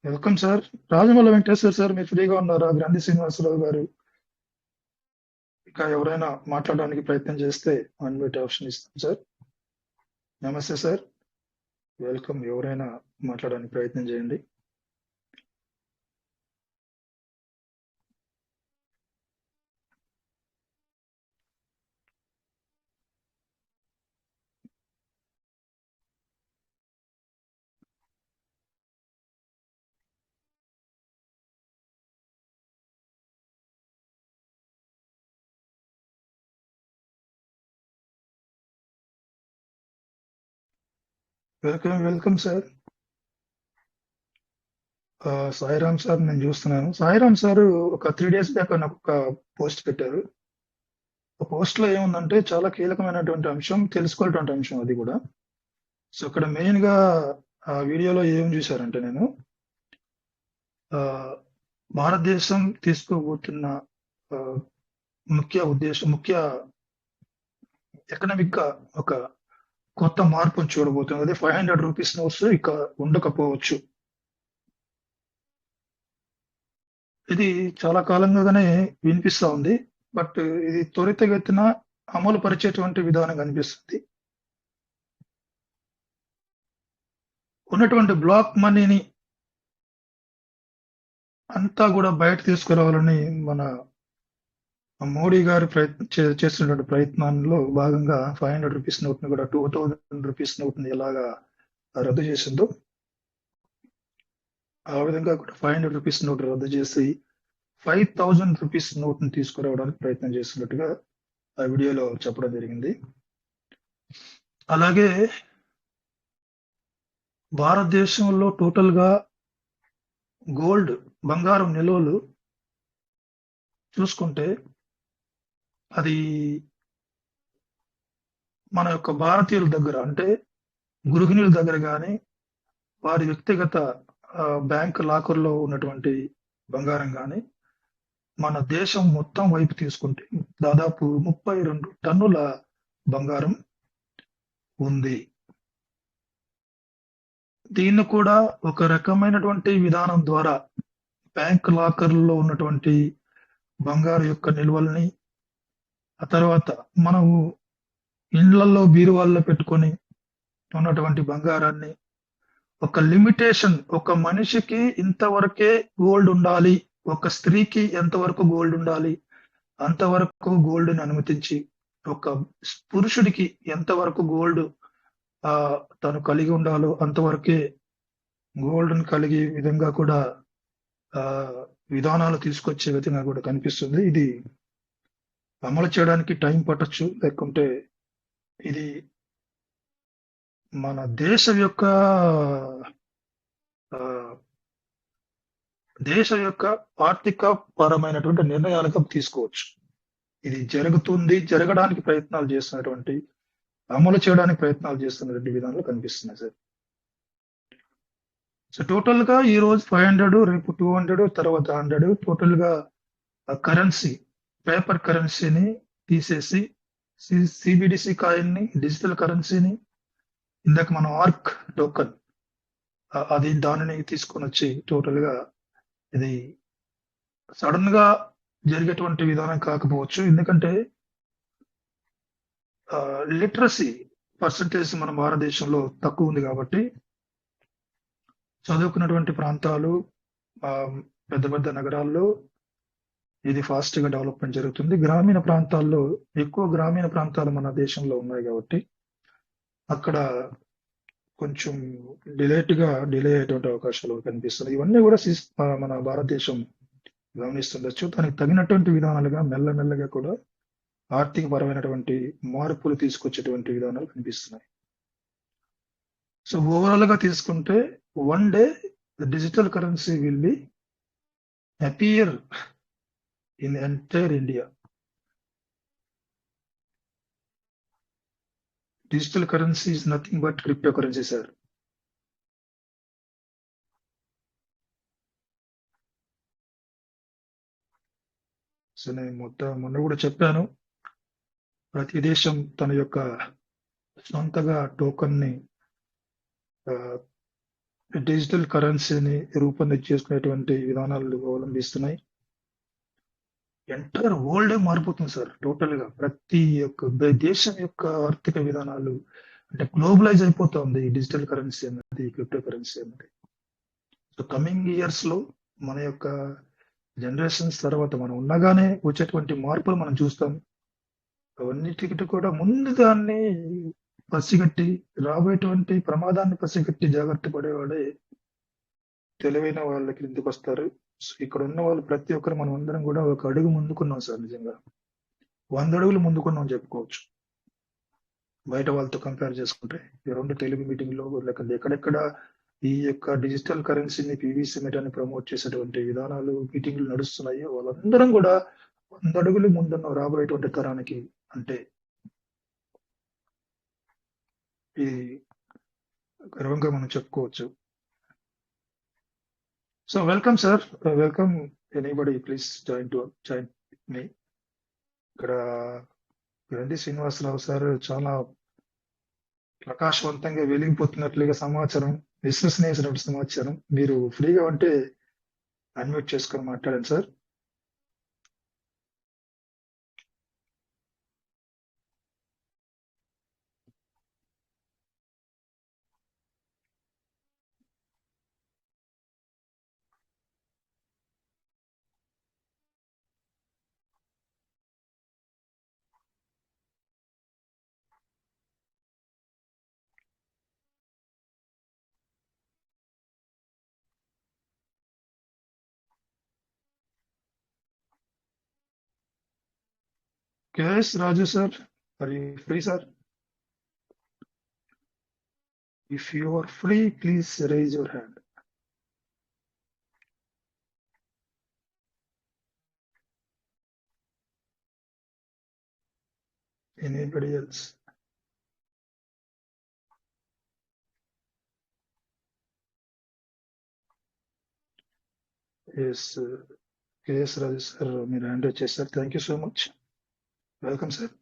Welcome sir. Rajamouli Venkateshwar sir, మీరు ఫ్రీగా ఉన్నారా? గ్రంథి శ్రీనివాసరావు గారు, ఇంకా ఎవరైనా మాట్లాడడానికి ప్రయత్నం చేస్తే అన్మ్యూట్ ఆప్షన్ ఇస్తాం సార్. నమస్తే సార్, వెల్కమ్. ఎవరైనా మాట్లాడడానికి ప్రయత్నం చేయండి. Welcome sir. సాయిరామ్ సార్ నేను చూస్తున్నాను. సాయిరామ్ సార్ ఒక 3 days బ్యాక్ నాకు ఒక పోస్ట్ పెట్టారు. ఆ పోస్ట్ లో ఏముందంటే చాలా కీలకమైనటువంటి అంశం, తెలుసుకోవాల్సినటువంటి అంశం అది కూడా. సో ఇక్కడ మెయిన్ గా ఆ వీడియోలో ఏం చూశారంటే, నేను భారతదేశం తీసుకోబోతున్న ముఖ్య ఎకనామిక్ గా ఒక కొత్త మార్పును చూడబోతున్నది. 500 రూపీస్ నోట్స్ ఇక ఉండకపోవచ్చు. ఇది చాలా కాలంగానే వినిపిస్తా ఉంది. బట్ ఇది త్వరితగతిన అమలు పరిచేటువంటి విధానం కనిపిస్తుంది. ఉన్నటువంటి బ్లాక్ మనీని అంతా కూడా బయట తీసుకురావాలని మన మోడీ గారు చేస్తున్నటువంటి ప్రయత్నంలో భాగంగా 500 రూపీస్ నోట్ ని కూడా 2000 రూపీస్ నోట్ ని ఎలాగా రద్దు చేసిందో, ఆ విధంగా కూడా 500 రూపీస్ నోట్ రద్దు చేసి 5000 రూపీస్ నోట్ ని తీసుకురావడానికి ప్రయత్నం చేస్తున్నట్టుగా ఆ వీడియోలో చెప్పడం జరిగింది. అలాగే భారతదేశంలో టోటల్ గా గోల్డ్, బంగారం నిల్వలు చూసుకుంటే అది మన యొక్క భారతీయుల దగ్గర, అంటే గృహిణుల దగ్గర కానీ, వారి వ్యక్తిగత బ్యాంక్ లాకర్లో ఉన్నటువంటి బంగారం కానీ మన దేశం మొత్తం వైపు తీసుకుంటే దాదాపు 32 టన్నుల బంగారం ఉంది. దీన్ని కూడా ఒక రకమైనటువంటి విధానం ద్వారా బ్యాంక్ లాకర్లో ఉన్నటువంటి బంగారు యొక్క నిల్వల్ని, ఆ తర్వాత మనము ఇండ్లలో బీరువాల్లో పెట్టుకొని ఉన్నటువంటి బంగారాన్ని ఒక లిమిటేషన్, ఒక మనిషికి ఇంతవరకే గోల్డ్ ఉండాలి, ఒక స్త్రీకి ఎంతవరకు గోల్డ్ ఉండాలి అంతవరకు గోల్డ్ని అనుమతించి, ఒక పురుషుడికి ఎంతవరకు గోల్డ్ తను కలిగి ఉండాలో అంతవరకే గోల్డ్ని కలిగే విధంగా కూడా విధానాలు తీసుకొచ్చే విధంగా కూడా కనిపిస్తుంది. ఇది అమలు చేయడానికి టైం పట్టొచ్చు, లేకుంటే ఇది మన దేశం యొక్క ఆర్థిక పరమైనటువంటి నిర్ణయాలుగా తీసుకోవచ్చు. ఇది జరగడానికి ప్రయత్నాలు చేస్తున్నటువంటి, అమలు చేయడానికి ప్రయత్నాలు చేస్తున్నటువంటి విధానాలు కనిపిస్తున్నాయి సార్. సో టోటల్ గా ఈ రోజు 500, రేపు 200, తర్వాత 100 టోటల్ గా కరెన్సీ, పేపర్ కరెన్సీని తీసేసి సిబిడిసి కాయిన్ ని, డిజిటల్ కరెన్సీని, ఇందాక మనం ఆర్క్ టోకన్ దానిని తీసుకొని వచ్చి టోటల్ గా ఇది సడన్ గా జరిగేటువంటి విధానం కాకపోవచ్చు. ఎందుకంటే లిటరసీ పర్సంటేజ్ మన భారతదేశంలో తక్కువ ఉంది కాబట్టి, చదువుకున్నటువంటి ప్రాంతాలు, పెద్ద పెద్ద నగరాల్లో ఇది ఫాస్ట్ గా డెవలప్మెంట్ జరుగుతుంది. గ్రామీణ ప్రాంతాల్లో ఎక్కువ గ్రామీణ ప్రాంతాలు మన దేశంలో ఉన్నాయి కాబట్టి అక్కడ కొంచెం డిలే అయ్యేటువంటి అవకాశాలు కనిపిస్తున్నాయి. ఇవన్నీ కూడా మన భారతదేశం గమనిస్తుండొచ్చు. దానికి తగినటువంటి విధానాలుగా మెల్లమెల్లగా కూడా ఆర్థిక పరమైనటువంటి మార్పులు తీసుకొచ్చేటువంటి విధానాలు కనిపిస్తున్నాయి. సో ఓవరాల్ గా తీసుకుంటే one day digital currency will be appear in entire India. Digital currency is nothing but cryptocurrency, sir. So నేను మొన్న కూడా చెప్పాను, ప్రతి దేశం తన యొక్క సొంతగా టోకన్ ని, డిజిటల్ కరెన్సీని రూపొందించేసుకునేటువంటి విధానాలు అవలంబిస్తున్నాయి. ఎంటైర్ వరల్డ్ మారిపోతుంది సార్. టోటల్ గా ప్రతి ఒక్క దేశం యొక్క ఆర్థిక విధానాలు అంటే గ్లోబలైజ్ అయిపోతుంది డిజిటల్ కరెన్సీ అన్నది, క్రిప్టో కరెన్సీ అన్నది. సో కమింగ్ ఇయర్స్ లో మన యొక్క జనరేషన్స్ తర్వాత మనం ఉండగానే వచ్చేటువంటి మార్పులు మనం చూస్తాం. అవన్నిటికీ కూడా ముందు దాన్ని పసిగట్టి, రాబోయేటువంటి ప్రమాదాన్ని పసిగట్టి జాగ్రత్త పడేవాడే తెలివైన వాళ్ళకి ఇంటికి వస్తారు. ఇక్కడ ఉన్న వాళ్ళు ప్రతి ఒక్కరు మనం అందరం కూడా ఒక అడుగు ముందుకున్నాం సార్. నిజంగా 100 అడుగులు ముందుకున్నాం చెప్పుకోవచ్చు బయట వాళ్ళతో కంపేర్ చేసుకుంటే. ఈ 2 తెలుగు మీటింగ్లో లేకపోతే ఎక్కడెక్కడ ఈ యొక్క డిజిటల్ కరెన్సీని, పీవీసీ మెటాని ప్రమోట్ చేసేటువంటి విధానాలు, మీటింగ్లు నడుస్తున్నాయో వాళ్ళందరం కూడా 100 అడుగులు ముందున్న రాబోయేటువంటి తరానికి. అంటే ఇది గర్వంగా మనం చెప్పుకోవచ్చు. So welcome, sir. Welcome. Anybody, please join me. ఇక్కడ గ్రంథి శ్రీనివాసరావు సార్ చాలా ప్రకాశవంతంగా వెలిగిపోతున్నట్లుగా సమాచారం, విశ్వసనీయమైనటువంటి సమాచారం. మీరు ఫ్రీగా ఉంటే అన్మ్యూట్ చేసుకొని మాట్లాడండి sir. Yes, Raju sir, are you free, sir? If you are free, please raise your hand. Anybody else? Yes K S Raju sir మీరు హ్యాండ్ రైజ్ చేశారు. Thank you so much. Welcome sir.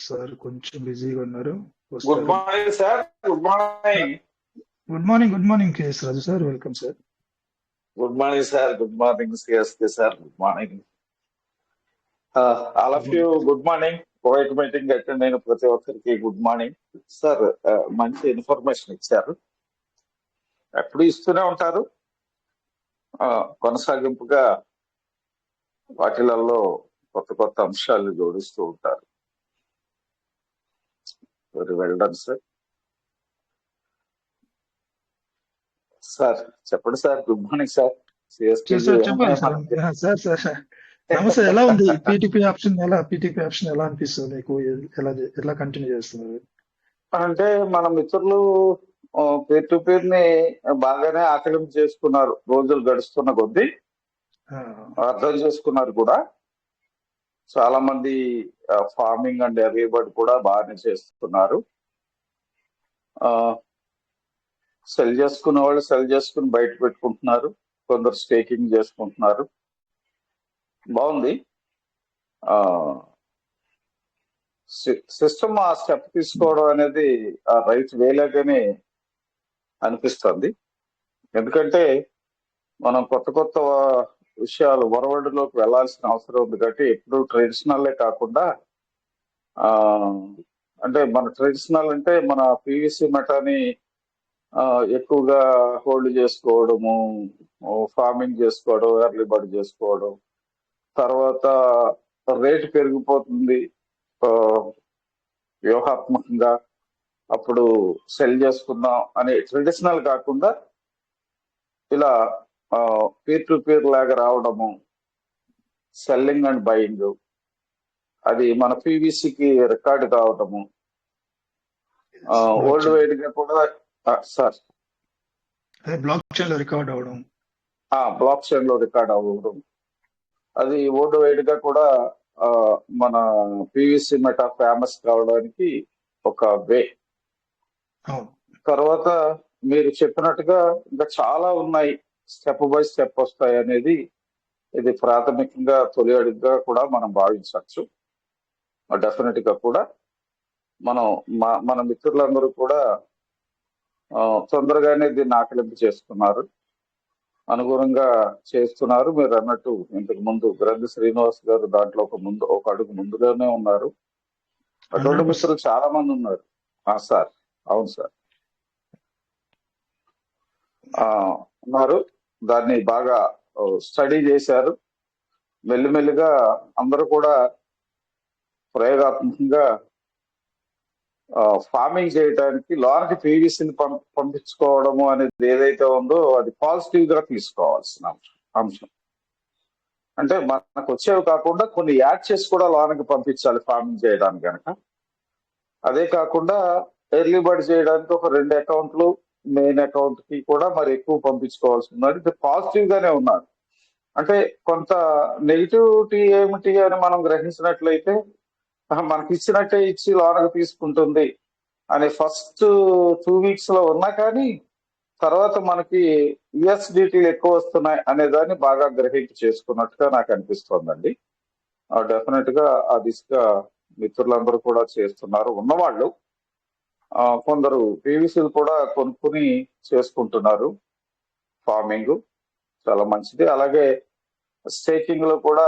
Sir కొంచెం బిజీగా ఉన్నారు. Good morning sir. Good morning. Good morning K S Raju sir. Welcome sir. Good morning sir. Good morning CSK sir. Good morning all of you. Good morning. Covid meeting attend అయిన ప్రతి ఒక్కరికి good morning sir. మంచి information ఇచ్చారు, ఎప్పుడు ఇస్తూనే ఉంటారు. కొనసాగింపుగా వాటిలలో కొత్త కొత్త అంశాలు జోడిస్తూ ఉంటారు. Very well done sir. Sir చెప్పండి sir. Good morning sir. CSK చెప్పండి సార్. సార్ నమస్తే. ఎలా ఉంది పీటీపీ ఆప్షన్? ఎలా అనిపిస్తుంది మీకు? ఎలా కంటిన్యూ చేస్తున్నారు? అంటే మన మిత్రులు పేర్ టు పేర్ ని బాగానే ఆకలింపు చేసుకున్నారు. రోజులు గడుస్తున్న కొద్దీ అర్థం చేసుకున్నారు కూడా. చాలా మంది ఫార్మింగ్ అండ్ ఎర్లీబర్డ్ కూడా బాగానే చేస్తున్నారు. సెల్ చేసుకున్న వాళ్ళు సెల్ చేసుకుని బయట పెట్టుకుంటున్నారు. కొందరు స్టేకింగ్ చేసుకుంటున్నారు. బాగుంది. సిస్టమ్ ఆ స్టెప్ తీసుకోవడం అనేది రైట్ వేలాగానే అనిపిస్తుంది. ఎందుకంటే మనం కొత్త కొత్త విషయాలు వరవడిలోకి వెళ్లాల్సిన అవసరం ఉంది. కాబట్టి ఎప్పుడు ట్రెడిషనల్లే కాకుండా అంటే మన ట్రెడిషనల్ అంటే మన పీవీసీ మెటాని ఎక్కువగా హోల్డ్ చేసుకోవడము, ఫార్మింగ్ చేసుకోవడం, ఎర్లీ బర్డ్ చేసుకోవడం, తర్వాత రేటు పెరిగిపోతుంది వ్యూహాత్మకంగా, అప్పుడు సెల్ చేసుకుందాం అనే ట్రెడిషనల్ కాకుండా ఇలా పీర్ టు పీర్ లాగా రావడము, సెల్లింగ్ అండ్ బయింగ్, అది మన పీవీసీకి రికార్డు కావడము, వరల్డ్ వైడ్ గా కూడా సార్ బ్లాక్ చైన్ లో రికార్డ్ అవడం, బ్లాక్ చైన్ లో రికార్డ్ అవ్వడం, అది వరల్డ్ వైడ్ గా కూడా మన పీవీసీ మెటా ఫేమస్ కావడానికి ఒక వే. తర్వాత మీరు చెప్పినట్టుగా ఇంకా చాలా ఉన్నాయి, స్టెప్ బై స్టెప్ వస్తాయి అనేది ఇది ప్రాథమికంగా తొలి అడుగుగా కూడా మనం భావించవచ్చు. డెఫినెట్ గా కూడా మన మిత్రులందరూ కూడా తొందరగానే దీన్ని ఆకలింపు చేసుకున్నారు, అనుగుణంగా చేస్తున్నారు. మీరు అన్నట్టు ఇంతకు ముందు గ్రంథి శ్రీనివాస్ గారు దాంట్లో ఒక అడుగు ముందుగానే ఉన్నారు. అటువంటి మిత్రులు చాలా మంది ఉన్నారు. సార్ అవును సార్ ఉన్నారు. దాన్ని బాగా స్టడీ చేశారు. మెల్లిమెల్లిగా అందరూ కూడా ప్రయోగాత్మకంగా ఫార్మింగ్ చేయడానికి లోనికి పీవీసీని పంపించుకోవడము అనేది ఏదైతే ఉందో అది పాజిటివ్ గా తీసుకోవాల్సిన అంశం. అంటే మనకు వచ్చేవి కాకుండా కొన్ని యాడ్ చేసి కూడా లోనికి పంపించాలి ఫార్మింగ్ చేయడానికి కనుక. అదే కాకుండా ఎర్లీ బర్డ్ చేయడానికి ఒక 2 అకౌంట్లు మెయిన్ అకౌంట్ కి కూడా మరి ఎక్కువ పంపించుకోవాల్సి ఉన్నది. ఇది పాజిటివ్ గానే ఉన్నారు. అంటే కొంత నెగిటివిటీ ఏమిటి అని మనం గ్రహించినట్లయితే మనకి ఇచ్చినట్టే ఇచ్చి లోనకు తీసుకుంటుంది అనే ఫస్ట్ 2 weeks లో ఉన్నా, కానీ తర్వాత మనకి యుఎస్డిటీలు ఎక్కువ వస్తున్నాయి అనే దాన్ని బాగా గ్రహించి చేసుకున్నట్టుగా నాకు అనిపిస్తోందండి. డెఫినెట్ గా ఆ దిశగా మిత్రులందరూ కూడా చేస్తున్నారు. ఉన్నవాళ్ళు కొందరు పీవీసీలు కూడా కొనుక్కుని చేసుకుంటున్నారు. ఫార్మింగ్ చాలా మంచిది. అలాగే స్టేకింగ్ లో కూడా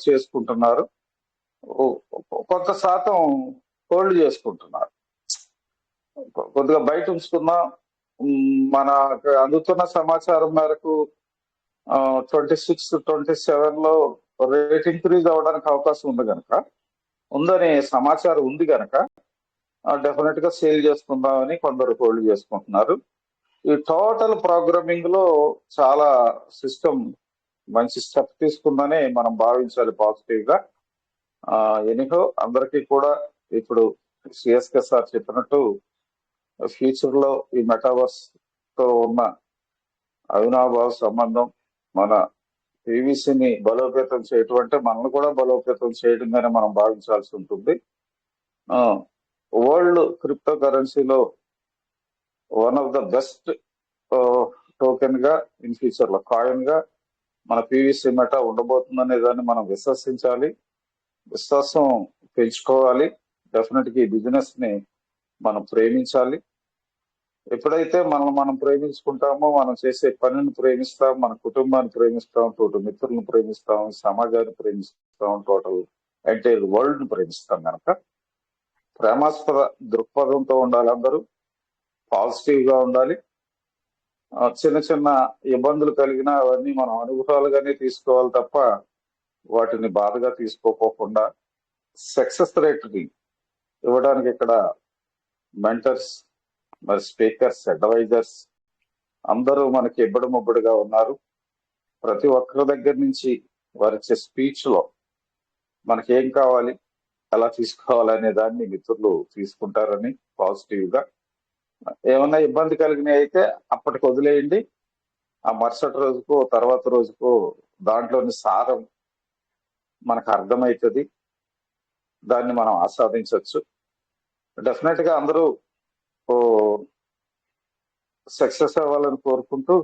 చేసుకుంటున్నారు. కొంత శాతం హోల్డ్ చేసుకుంటున్నారు. కొద్దిగా బయట ఉంచుకున్నాం. మనకు అందుతున్న సమాచారం మేరకు 26, 27 లో రేట్ ఇంక్రీజ్ అవడానికి అవకాశం ఉంది కనుక, ఉందనే సమాచారం ఉంది కనుక డెఫినెట్ గా సేల్ చేసుకుందామని కొందరు హోల్డ్ చేసుకుంటున్నారు. ఈ టోటల్ ప్రోగ్రామింగ్ లో చాలా సిస్టమ్ మంచి స్టెప్ తీసుకుందని మనం భావించాలి పాజిటివ్ గా. ఎనిహో అందరికీ కూడా ఇప్పుడు సిఎస్కే సార్ చెప్పినట్టు ఫ్యూచర్ లో ఈ మెటావర్స్ తో ఉన్న అవినాభావ సంబంధం మన పీవీసీని బలోపేతం చేయటం అంటే మనల్ని కూడా బలోపేతం చేయడంగానే మనం భావించాల్సి ఉంటుంది. వరల్డ్ క్రిప్టో కరెన్సీలో one of the best token గా ఇన్ ఫ్యూచర్ లో కాయిన్ గా మన పీవీసీ మెటా ఉండబోతుందనే దాన్ని మనం విశ్వసించాలి, విశ్వాసం పెంచుకోవాలి. డెఫినెట్ గా ఈ బిజినెస్ ని మనం ప్రేమించాలి. ఎప్పుడైతే మనం ప్రేమించుకుంటామో, మనం చేసే పనిని ప్రేమిస్తాం, మన కుటుంబాన్ని ప్రేమిస్తాం, తోటి మిత్రులను ప్రేమిస్తాం, సమాజాన్ని ప్రేమిస్తాం, టోటల్ ఎంటైర్ వరల్డ్ ని ప్రేమిస్తాం. కనుక ప్రేమాస్పద దృక్పథంతో ఉండాలి, అందరూ పాజిటివ్ గా ఉండాలి. చిన్న చిన్న ఇబ్బందులు కలిగినా అవన్నీ మనం అనుభవాలుగానే తీసుకోవాలి తప్ప వాటిని బాధగా తీసుకోకుండా సక్సెస్ రేట్ ని ఇవ్వడానికి ఇక్కడ మెంటర్స్, మరి స్పీకర్స్, అడ్వైజర్స్ అందరూ మనకి ఇబ్బడి ఉన్నారు. ప్రతి ఒక్కరి దగ్గర నుంచి వారిచ్చే స్పీచ్ లో మనకి ఏం కావాలి, ఎలా తీసుకోవాలనే దాన్ని మిత్రులు తీసుకుంటారని పాజిటివ్ గా. ఏమన్నా ఇబ్బంది కలిగిన అయితే అప్పటికి వదిలేయండి. ఆ మరుసటి రోజుకో తర్వాత రోజుకో దాంట్లోని సారం మనకు అర్థమవుతుంది, దాన్ని మనం ఆస్వాదించవచ్చు. డెఫినెట్ గా అందరూ సక్సెస్ అవ్వాలని కోరుకుంటూ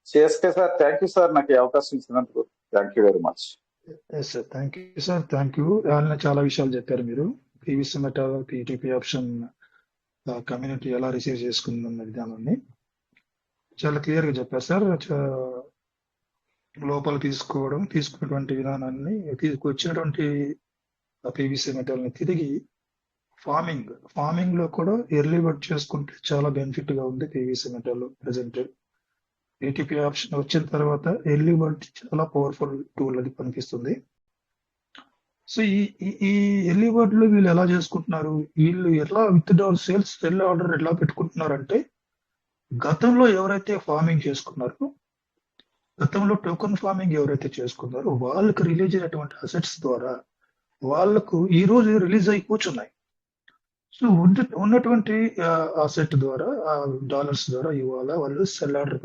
చేస్తే సార్. థ్యాంక్ యూ సార్, నాకు ఈ అవకాశం ఇచ్చినందుకు. Thank you very much. Sir thank you sir, thank you. చాలా విషయాలు చెప్పారు మీరు. PVC meta PTP option community ఎలా రిసీవ్ చేసుకుందన్న విధానాన్ని చాలా క్లియర్ గా చెప్పారు సార్. లోపల తీసుకున్నటువంటి విధానాన్ని, తీసుకొచ్చినటువంటి పీవీసీ మెటల్ని తిరిగి ఫార్మింగ్ లో కూడా ఎర్లీ బర్డ్ చేసుకుంటే చాలా బెనిఫిట్ గా ఉంది. PVC metal present ATP option వచ్చిన తర్వాత ఎర్లీ బర్డ్ చాలా పవర్ఫుల్ టూల్ అది పనిపిస్తుంది. సో ఈ ఎర్లీ బర్డ్ లో వీళ్ళు ఎలా చేసుకుంటున్నారు, వీళ్ళు ఎలా విత్ డ్రాల్ సేల్స్ సెల్ ఆర్డర్ ఎలా పెట్టుకుంటున్నారంటే, గతంలో ఎవరైతే ఫార్మింగ్ చేసుకున్నారో, గతంలో టోకన్ ఫార్మింగ్ ఎవరైతే చేసుకున్నారో వాళ్ళకి రిలీజ్ అయినటువంటి అసెట్స్ ద్వారా వాళ్ళకు ఈ రోజు రిలీజ్ అయి కూర్చున్నాయి. సో ఉన్నటువంటి అసెట్ ద్వారా, డాలర్స్ ద్వారా ఇవాళ వాళ్ళు సెల్ ఆర్డర్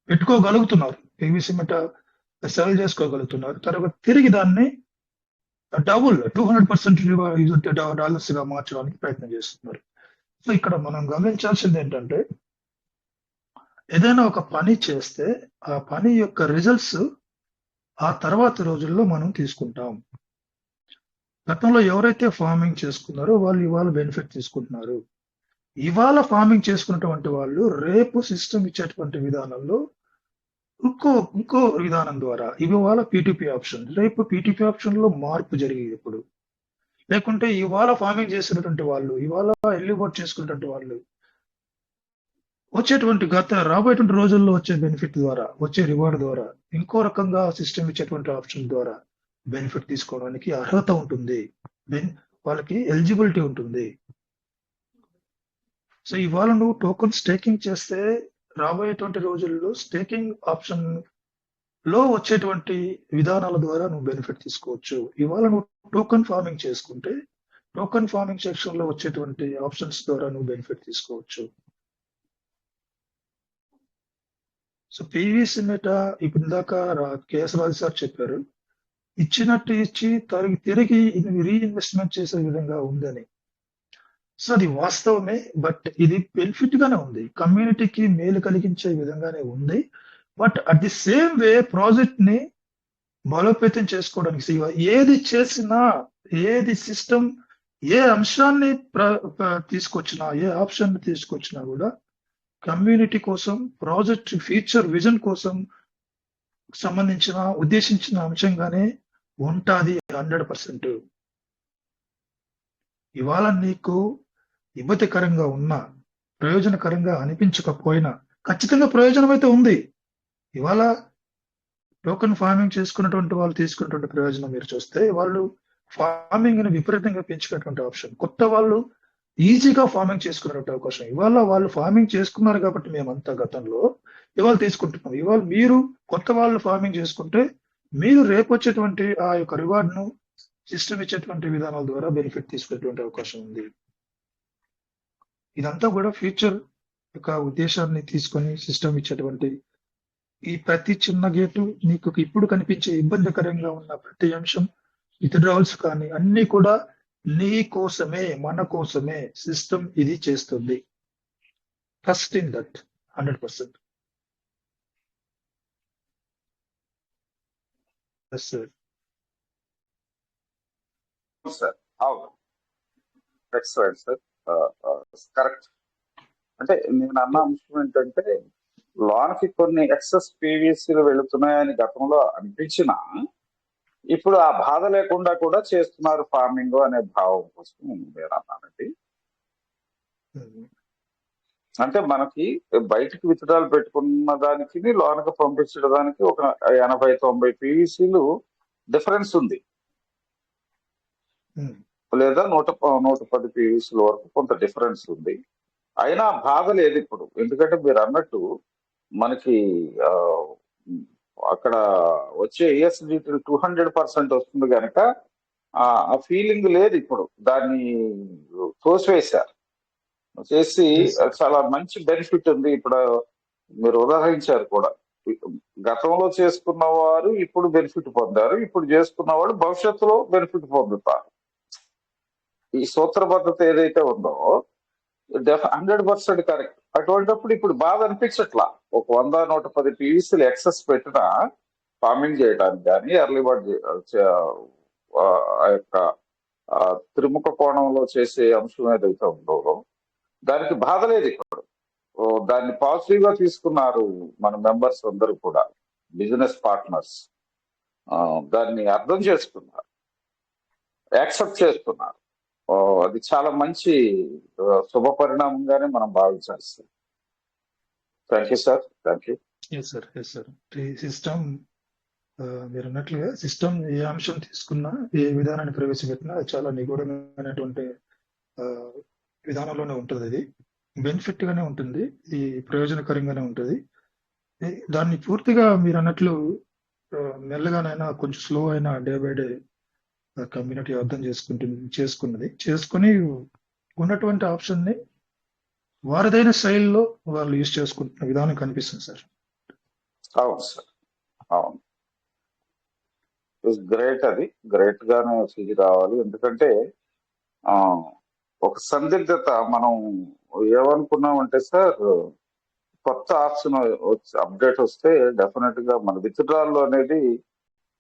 పెట్టుకోగలుగుతున్నారు. పీవీసీ మెటా సెల్ చేసుకోగలుగుతున్నారు. తర్వాత తిరిగి దాన్ని డబుల్ 200% డాలర్స్ గా మార్చడానికి ప్రయత్నం చేస్తున్నారు. సో ఇక్కడ మనం గమనించాల్సింది ఏంటంటే, ఏదైనా ఒక పని చేస్తే ఆ పని యొక్క రిజల్ట్స్ ఆ తర్వాత రోజుల్లో మనం తీసుకుంటాం. గతంలో ఎవరైతే ఫార్మింగ్ చేసుకున్నారో వాళ్ళు ఇవాళ బెనిఫిట్ తీసుకుంటున్నారు. ఇవాళ ఫార్మింగ్ చేసుకున్నటువంటి వాళ్ళు రేపు సిస్టమ్ ఇచ్చేటువంటి విధానంలో ఇంకో విధానం ద్వారా, ఇవాళ పీటీపీ ఆప్షన్, రేపు పీటీపీ ఆప్షన్ లో మార్పు జరిగేది ఎప్పుడు, లేకుంటే ఇవాళ ఫార్మింగ్ చేసినటువంటి వాళ్ళు, ఇవాళ ఎర్లీ బర్డ్ చేసుకున్నటువంటి వాళ్ళు వచ్చేటువంటి రాబోయేటువంటి రోజుల్లో వచ్చే బెనిఫిట్ ద్వారా, వచ్చే రివార్డ్ ద్వారా, ఇంకో రకంగా సిస్టమ్ ఇచ్చేటువంటి ఆప్షన్ ద్వారా బెనిఫిట్ తీసుకోవడానికి అర్హత ఉంటుంది, వాళ్ళకి ఎలిజిబిలిటీ ఉంటుంది. సో ఇవాళ నువ్వు టోకన్ స్టేకింగ్ చేస్తే రాబోయేటువంటి రోజుల్లో స్టేకింగ్ ఆప్షన్ లో వచ్చేటువంటి విధానాల ద్వారా నువ్వు బెనిఫిట్ తీసుకోవచ్చు. ఇవాళ నువ్వు టోకన్ ఫార్మింగ్ చేసుకుంటే టోకన్ ఫార్మింగ్ సెక్షన్ లో వచ్చేటువంటి ఆప్షన్స్ ద్వారా నువ్వు బెనిఫిట్ తీసుకోవచ్చు. సో పీవీసీ మెటా ఇప్పుడు ఇందాక కేశరాజు సార్ చెప్పారు, ఇచ్చినట్టు ఇచ్చి తిరిగి రీఇన్వెస్ట్మెంట్ చేసే విధంగా ఉందని. సో అది వాస్తవమే, బట్ ఇది బెనిఫిట్ గానే ఉంది, కమ్యూనిటీకి మేలు కలిగించే విధంగానే ఉంది. But at the same way project ని బలోపేతం చేసుకోవడానికి ఏది చేసినా, ఏది సిస్టమ్, ఏ అంశాన్ని తీసుకొచ్చినా, ఏ ఆప్షన్ తీసుకొచ్చినా కూడా కమ్యూనిటీ కోసం, ప్రాజెక్ట్ ఫ్యూచర్ విజన్ కోసం సంబంధించిన ఉద్దేశించిన అంశంగానే ఉంటుంది 100%. ఇవాళ నీకు ఇబ్బందికరంగా ఉన్నా, ప్రయోజనకరంగా అనిపించకపోయినా ఖచ్చితంగా ప్రయోజనం అయితే ఉంది. ఇవాళ టోకన్ ఫార్మింగ్ చేసుకున్నటువంటి వాళ్ళు తీసుకున్నటువంటి ప్రయోజనం మీరు చూస్తే, వాళ్ళు ఫార్మింగ్ ని విపరీతంగా పెంచుకున్నటువంటి ఆప్షన్, కొత్త వాళ్ళు ఈజీగా ఫార్మింగ్ చేసుకునేటువంటి అవకాశం. ఇవాళ వాళ్ళు ఫార్మింగ్ చేసుకున్నారు కాబట్టి మేమంతా గతంలో ఇవాళ తీసుకుంటున్నాం. ఇవాళ మీరు కొత్త వాళ్ళు ఫార్మింగ్ చేసుకుంటే మీరు రేపు వచ్చేటువంటి ఆ యొక్క రివార్డ్ ను సిస్టమ్ ఇచ్చేటువంటి విధానాల ద్వారా బెనిఫిట్ తీసుకునేటువంటి అవకాశం ఉంది. ఇదంతా కూడా ఫ్యూచర్ యొక్క ఉద్దేశాన్ని తీసుకొని సిస్టమ్ ఇచ్చేటువంటి ఈ ప్రతి చిన్న గేటు నీకు ఇప్పుడు కనిపించే ఇబ్బందికరంగా ఉన్న ప్రతి అంశం విత్డ్రావల్స్ కానీ అన్ని కూడా నీ కోసమే, మన కోసమే సిస్టమ్ ఇది చేస్తుంది. Trust in that 100%. Sir sir అవును, ఎక్సలెంట్ సార్, కరెక్ట్. అంటే నేను అన్న అంశం ఏంటంటే లోన్కి కొన్ని ఎక్సెస్ పీవీసీలు వెళుతున్నాయని గతంలో అనిపించినా ఇప్పుడు ఆ బాధ లేకుండా కూడా చేస్తున్నారు ఫార్మింగ్ అనే భావం కోసం నేను అన్నానండి. అంటే మనకి బయటికి విత్తనాలు పెట్టుకున్న దానికి లోనకి పంపించడానికి ఒక 80-90 పీవీసీలు డిఫరెన్స్ ఉంది, లేదా 110 పీవీసీల వరకు కొంత డిఫరెన్స్ ఉంది. అయినా బాధ లేదు ఇప్పుడు, ఎందుకంటే మీరు అన్నట్టు మనకి అక్కడ వచ్చే ESDT 200% వస్తుంది కనుక ఆ ఫీలింగ్ లేదు. ఇప్పుడు దాన్ని తోసివేశారు చేసి చాలా మంచి బెనిఫిట్ ఉంది. ఇప్పుడు మీరు ఉదాహరించారు కూడా, గతంలో చేసుకున్న వారు ఇప్పుడు బెనిఫిట్ పొందారు, ఇప్పుడు చేసుకున్న వాళ్ళు భవిష్యత్తులో బెనిఫిట్ పొందుతారు. ఈ సూత్రబద్ధత ఏదైతే ఉందో 100% కరెక్ట్. అటువంటిప్పుడు ఇప్పుడు బాధ అనిపించట్లా. ఒక 100-110 పీవీసీలు ఎక్సెస్ పెట్టినా ఫార్మింగ్ చేయడానికి కానీ ఎర్లీ బర్డ్ ఆ యొక్క త్రిముఖ కోణంలో చేసే అంశం ఏదైతే ఉందో దానికి బాధ లేదు ఇప్పుడు. దాన్ని పాజిటివ్ గా తీసుకున్నారు మన మెంబర్స్ అందరూ కూడా, బిజినెస్ పార్ట్నర్స్ దాన్ని అర్థం చేసుకున్నారు, యాక్సెప్ట్ చేస్తున్నారు. అది చాలా మంచి శుభ పరిణామంగానే మనం భావించాలి sir. Thank you sir, thank you. Yes sir, yes sir. ఈ సిస్టమ్ మీరు అన్నట్లుగా సిస్టమ్ ఏ అంశం తీసుకున్నా, ఏ విధానాన్ని ప్రవేశపెట్టినా అది చాలా నిగూఢమైనటువంటి విధానంలోనే ఉంటుంది. అది బెనిఫిట్ గానే ఉంటుంది, ఇది ప్రయోజనకరంగానే ఉంటుంది. దాన్ని పూర్తిగా మీరు అన్నట్లు మెల్లగానైనా కొంచెం స్లో అయినా డే బై డే కమ్యూనిటీ అర్థం చేసుకుని ఉన్నటువంటి ఆప్షన్ ని వారిదైన శైలిలో వాళ్ళు యూజ్ చేసుకుంటున్న విధానం కనిపిస్తుంది సార్. అవును సార్, అవును. గ్రేట్, అది గ్రేట్ గానే ఫీజు రావాలి. ఎందుకంటే ఒక సందిగ్ధత మనం ఏమనుకున్నామంటే సార్, కొత్త ఆప్షన్ అప్డేట్ వస్తే డెఫినెట్ గా మన విత్డ్రాల్ అనేది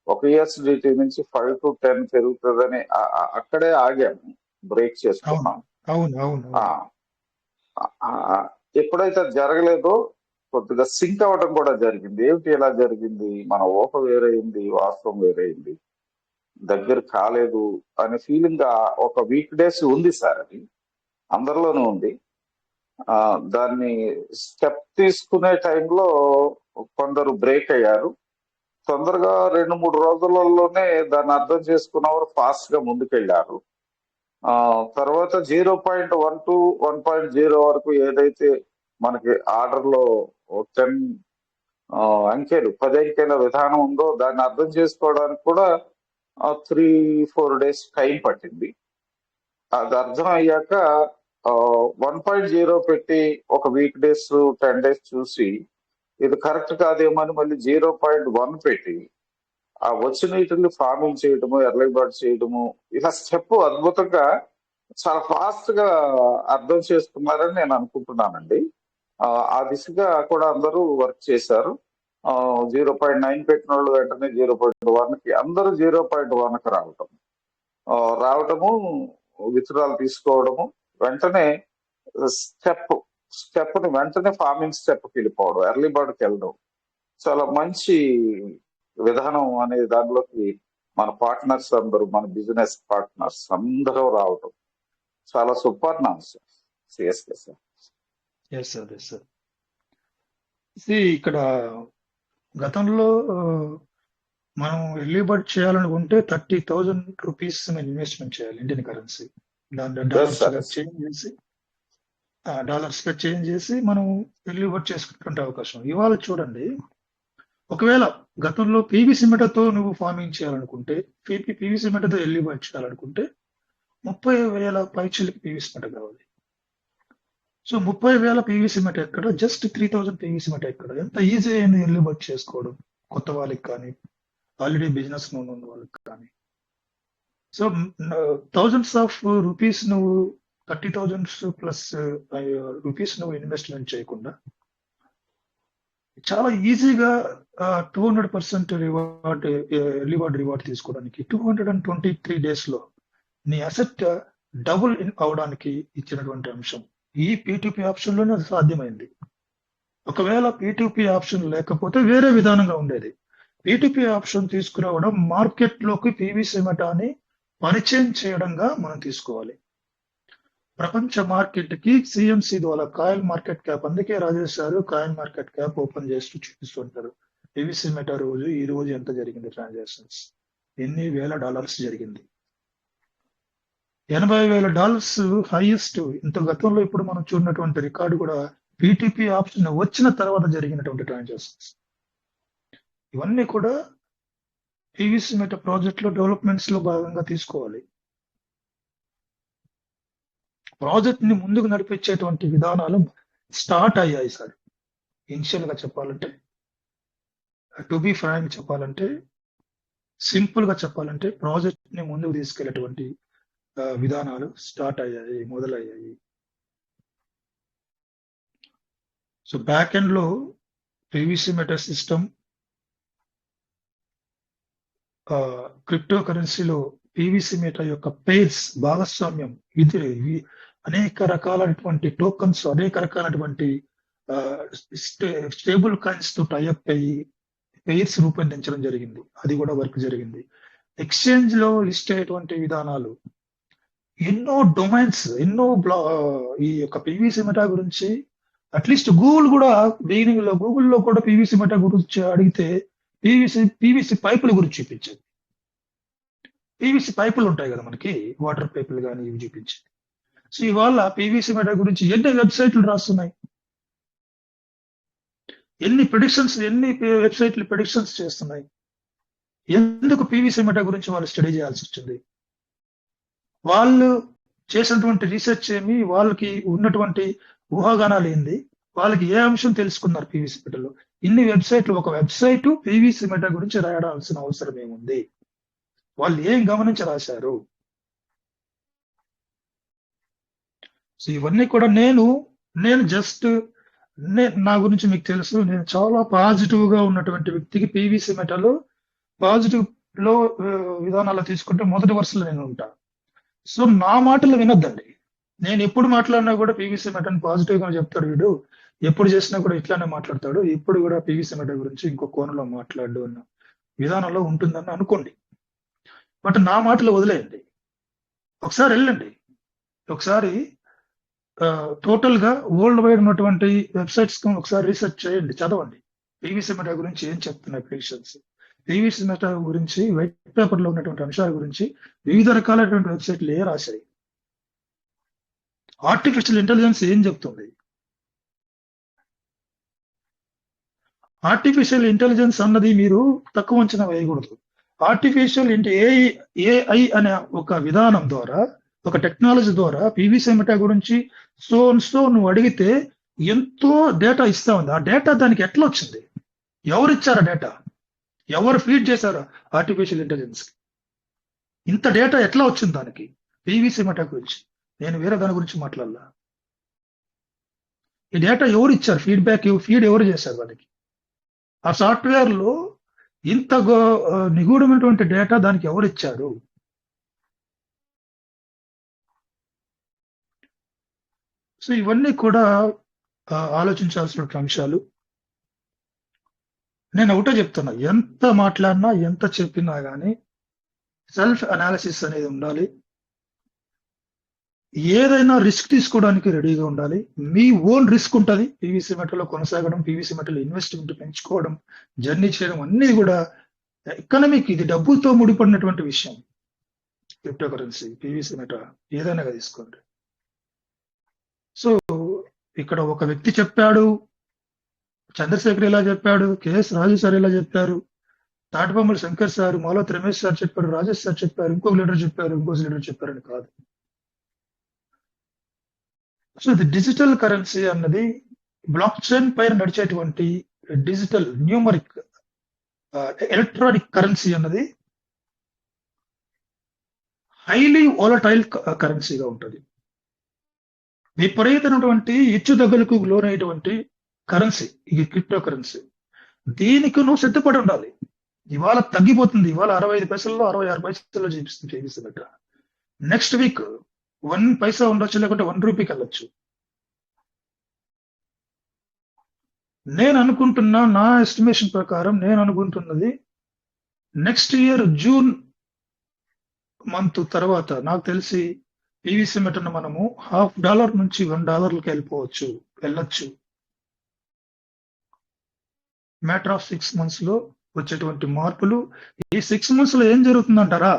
ఒక ESDT నుంచి 5 to 10 పెరుగుతుందని అక్కడే ఆగాము, బ్రేక్ చేసుకున్నాం. ఎప్పుడైతే జరగలేదో కొద్దిగా సింక్ అవ్వడం కూడా జరిగింది. ఏమిటి ఎలా జరిగింది, మన ఊహ వేరైంది, వాస్తవం వేరైంది, దగ్గర కాలేదు అనే ఫీలింగ్ ఒక వీక్ డేస్ ఉంది సార్. అది అందరిలోనూ ఉంది. దాన్ని స్టెప్ తీసుకునే టైంలో కొందరు బ్రేక్ అయ్యారు. తొందరగా 2-3 రోజులలోనే దాన్ని అర్థం చేసుకున్నవారు ఫాస్ట్ గా ముందుకెళ్లారు. తర్వాత 0.1 to 1.0 వరకు ఏదైతే మనకి ఆర్డర్ లో 10 అంకెల విధానం ఉందో దాన్ని అర్థం చేసుకోవడానికి కూడా 3-4 days టైం పట్టింది. అది అర్థం అయ్యాక 1.0 పెట్టి ఒక వీక్ డేస్ 10 days చూసి ఇది కరెక్ట్ కాదేమని మళ్ళీ 0.1 పెట్టి ఆ వచ్చిన వీటిని ఫార్మింగ్ చేయడము, ఎర్లీ బర్డ్ చేయడము, ఇలా స్టెప్ అద్భుతంగా చాలా ఫాస్ట్ గా అర్థం చేసుకున్నారని నేను అనుకుంటున్నానండి. ఆ దిశగా కూడా అందరూ వర్క్ చేశారు. 0.9 పెట్టిన వాళ్ళు వెంటనే 0.1కి, అందరూ 0.1కి రావటము, విత్డ్రాల్ తీసుకోవడము, వెంటనే స్టెప్ ని వెంటనే ఫార్మింగ్ స్టెప్కి వెళ్ళిపోవడం, ఎర్లీ బర్డ్కి వెళ్ళడం, చాలా మంచి విధానం అనే దానిలోకి మన పార్ట్నర్స్ అందరూ, మన బిజినెస్ పార్ట్నర్స్ అందరూ రావడం చాలా Suparna sir. CSK sir. Yes sir, yes sir. ఇక్కడ గతంలో మనం ఎర్లీ బర్డ్ చేయాలనుకుంటే 30,000 రూపీస్ ఇన్వెస్ట్మెంట్ చేయాలి, ఇండియన్ కరెన్సీ. దాన్ని డాలర్స్ గా చేంజ్ చేసి మనం ఎర్లీ బర్డ్ చేసుకునే అవకాశం. ఇవాళ చూడండి, ఒకవేళ గతంలో పీవీసీ మెటతో నువ్వు ఫార్మింగ్ చేయాలనుకుంటే, పీవీసీ మెటతో ఎర్లీ బర్డ్ చేయాలనుకుంటే 30,000 పైచిలకి పీవీసీ మెట కావాలి. సో 30,000 పీవీసీ మెట ఎక్కడ, జస్ట్ 3,000 పీవీసీ మెట ఎక్కడ. ఎంత ఈజీ అయింది ఎర్లీ బర్డ్ చేసుకోవడం, కొత్త వాళ్ళకి కానీ ఆల్రెడీ బిజినెస్ ఉన్న వాళ్ళకి కానీ. సో థౌజండ్స్ ఆఫ్ రూపీస్ నువ్వు 30,000 ప్లస్ రూపీస్ నువ్వు ఇన్వెస్ట్మెంట్ చేయకుండా చాలా ఈజీగా 200% రివార్డ్, ఎర్లీ బర్డ్ రివార్డ్ తీసుకోవడానికి 223 days లో నీ అసెట్ డబుల్ అవడానికి ఇచ్చినటువంటి అంశం ఈ P2P ఆప్షన్ లోనే అది సాధ్యమైంది. ఒకవేళ P2P ఆప్షన్ లేకపోతే వేరే విధానంగా ఉండేది. P2P ఆప్షన్ తీసుకురావడం మార్కెట్ లోకి పీవీసీ మెటాని పరిచయం చేయడంగా మనం తీసుకోవాలి. ప్రపంచ మార్కెట్ కి సిఎంసి ద్వారా కాయిన్ మార్కెట్ క్యాప్, అందుకే రాజేష్ గారు కాయిన్ మార్కెట్ క్యాప్ ఓపెన్ చేస్తూ చూపిస్తుంటారు. పీవీసీ మెటా ఈ రోజు ఎంత జరిగింది ట్రాన్సాక్షన్స్, ఎన్ని వేల డాలర్స్ జరిగింది. $80,000 హైయెస్ట్. ఇంత గతంలో ఇప్పుడు మనం చూడనటువంటి రికార్డు కూడా P2P ఆప్షన్ వచ్చిన తర్వాత జరిగినటువంటి ట్రాన్సాక్షన్స్. ఇవన్నీ కూడా పీవీసీ మెటా ప్రాజెక్ట్ లో డెవలప్మెంట్స్ లో భాగంగా తీసుకోవాలి. ప్రాజెక్ట్ ని ముందుకు నడిపించేటువంటి విధానాలు స్టార్ట్ అయ్యాయి సార్. ఇనిషియల్ గా చెప్పాలంటే, టు బి ఫ్రాంక్ చెప్పాలంటే, సింపుల్ గా చెప్పాలంటే, ప్రాజెక్ట్ ని ముందుకు తీసుకెళ్లేటువంటి విధానాలు స్టార్ట్ అయ్యాయి, మొదలయ్యాయి. సో బ్యాక్ ఎండ్ లో పీవీసీ మెటా సిస్టమ్, క్రిప్టో కరెన్సీలో పీవీసీ మెటా యొక్క పేర్స్ భాగస్వామ్యం, ఇది అనేక రకాలైనటువంటి టోకన్స్, అనేక రకాలైనటువంటి స్టేబుల్ కాయిన్స్ తో టైఅప్ అయ్యి పేర్స్ రూపొందించడం జరిగింది. అది కూడా వర్క్ జరిగింది. ఎక్స్చేంజ్ లో లిస్ట్ అయ్యేటువంటి విధానాలు, ఎన్నో డొమైన్స్, ఎన్నో ఈ యొక్క పీవీసీ మెటా గురించి అట్లీస్ట్ గూగుల్ కూడా బిగినింగ్ లో గూగుల్లో కూడా పీవీసీ మెటా గురించి అడిగితే పీవీసీ పైపుల గురించి చూపించేది. పీవీసీ పైపులు ఉంటాయి కదా మనకి, వాటర్ పైపులు కానీ ఇవి చూపించేది. సో ఇవాళ పీవీసీ మెటా గురించి ఎన్ని వెబ్సైట్లు రాస్తున్నాయి, ఎన్ని వెబ్సైట్లు ప్రిడిక్షన్స్ చేస్తున్నాయి. ఎందుకు పీవీసీ మెటా గురించి వాళ్ళు స్టడీ చేయాల్సి వచ్చింది? వాళ్ళు చేసినటువంటి రీసెర్చ్ ఏమి, వాళ్ళకి ఉన్నటువంటి ఊహాగానాలు ఏంది, వాళ్ళకి ఏ అంశం తెలుసుకున్నారు పీవీసీ మెటాలో? ఇన్ని వెబ్సైట్లు, ఒక వెబ్సైట్ పీవీసీ మెటా గురించి రాయడాల్సిన అవసరం ఏముంది? వాళ్ళు ఏం గమనించి రాశారు? సో ఇవన్నీ కూడా నేను జస్ట్ నా గురించి మీకు తెలుసు, నేను చాలా పాజిటివ్ గా ఉన్నటువంటి వ్యక్తికి పీవీసీ మెటాలో పాజిటివ్ లో విధానాలు తీసుకుంటే మొదటి వరుసలో నేను ఉంటాను. సో నా మాటలు వినొద్దండి. నేను ఎప్పుడు మాట్లాడినా కూడా పీవీసీ మెటాని పాజిటివ్ గా చెప్తాడు వీడు, ఎప్పుడు చేసినా కూడా ఇట్లానే మాట్లాడతాడు, ఇప్పుడు కూడా పీవీసీ మెటా గురించి ఇంకో కోణంలో మాట్లాడు అన్న విధానంలో ఉంటుందని అనుకోండి. బట్ నా మాటలు వదిలేయండి. ఒకసారి వెళ్ళండి, ఒకసారి టోటల్ గా వరల్డ్ వైడ్ ఉన్నటువంటి వెబ్సైట్స్ ఒకసారి రీసెర్చ్ చేయండి, చదవండి. పీవీసీ మెటా గురించి ఏం చెప్తున్నాయి ప్రిడిక్షన్స్, పీవీసీ మెటా గురించి వైట్ పేపర్ లో ఉన్నటువంటి అంశాల గురించి వివిధ రకాలైనటువంటి వెబ్సైట్లు ఏ రాశాయి, ఆర్టిఫిషియల్ ఇంటెలిజెన్స్ ఏం చెప్తుంది. ఆర్టిఫిషియల్ ఇంటెలిజెన్స్ అన్నది మీరు తక్కువ అంచనా వేయకూడదు. ఆర్టిఫిషియల్ ఏఐ అనే ఒక విధానం ద్వారా, ఒక టెక్నాలజీ ద్వారా పీవీసీ మెటా గురించి సో నువ్వు అడిగితే ఎంతో డేటా ఇస్తా ఉంది. ఆ డేటా దానికి ఎట్లా వచ్చింది? ఎవరు ఇచ్చారు డేటా? ఎవరు ఫీడ్ చేశారు ఆర్టిఫిషియల్ ఇంటెలిజెన్స్? ఇంత డేటా ఎట్లా వచ్చింది దానికి పీవీసీ మెటా గురించి? నేను వేరే దాని గురించి మాట్లాడాల. ఈ డేటా ఎవరు ఇచ్చారు? ఫీడ్ ఎవరు చేశారు దానికి? ఆ సాఫ్ట్వేర్ లో ఇంత నిగూఢమైనటువంటి డేటా దానికి ఎవరు ఇచ్చారు? సో ఇవన్నీ కూడా ఆలోచించాల్సిన అంశాలు. నేను ఒకటే చెప్తున్నా, ఎంత మాట్లాడినా ఎంత చెప్పినా కానీ సెల్ఫ్ అనాలిసిస్ అనేది ఉండాలి. ఏదైనా రిస్క్ తీసుకోవడానికి రెడీగా ఉండాలి. మీ ఓన్ రిస్క్ ఉంటుంది పీవీసీ మెటాలో కొనసాగడం, పీవీసీ మెటాలో ఇన్వెస్ట్మెంట్ పెంచుకోవడం, జర్నీ చేయడం అన్నీ కూడా ఎకనామిక్, ఇది డబ్బులతో ముడిపడినటువంటి విషయం. క్రిప్టో కరెన్సీ, పీవీసీ మెటా ఏదైనా తీసుకోండి. సో ఇక్కడ ఒక వ్యక్తి చెప్పాడు, చంద్రశేఖర్ ఇలా చెప్పాడు, కేఎస్ రాజు సార్ ఇలా చెప్పారు, తాటిపమ్మల శంకర్ సార్, మాలోత్ రమేష్ సార్ చెప్పారు, రాజేష్ సార్ చెప్పారు, ఇంకొక లీడర్ చెప్పారు, ఇంకొక లీడర్ చెప్పారని కాదు. సో ఇది డిజిటల్ కరెన్సీ అన్నది బ్లాక్ చైన్ పైన నడిచేటువంటి డిజిటల్ న్యూమరిక్ ఎలక్ట్రానిక్ కరెన్సీ అన్నది హైలీ వాలటైల్ కరెన్సీగా ఉంటుంది. విపరీతమైనటువంటి హెచ్చుతగ్గులకు లోనైనటువంటి కరెన్సీ ఈ క్రిప్టో కరెన్సీ. దీనికి నువ్వు సిద్ధపడి ఉండాలి. ఇవాళ తగ్గిపోతుంది, ఇవాళ 65 పైసల్లో 66 పైసల్లో చేపిస్తున్నట్టు. నెక్స్ట్ వీక్ 1 పైసా ఉండొచ్చు, లేకుంటే 1 రూపీకి వెళ్ళొచ్చు. నేను అనుకుంటున్నా, నా ఎస్టిమేషన్ ప్రకారం నేను అనుకుంటున్నది నెక్స్ట్ ఇయర్ జూన్ మంత్ తర్వాత నాకు తెలిసి పీవీసీ మెటను మనము $0.50 నుంచి $1 వెళ్ళొచ్చు. మ్యాటర్ ఆఫ్ 6 months లో వచ్చేటువంటి మార్పులు. ఈ 6 months లో ఏం జరుగుతుందంటారా?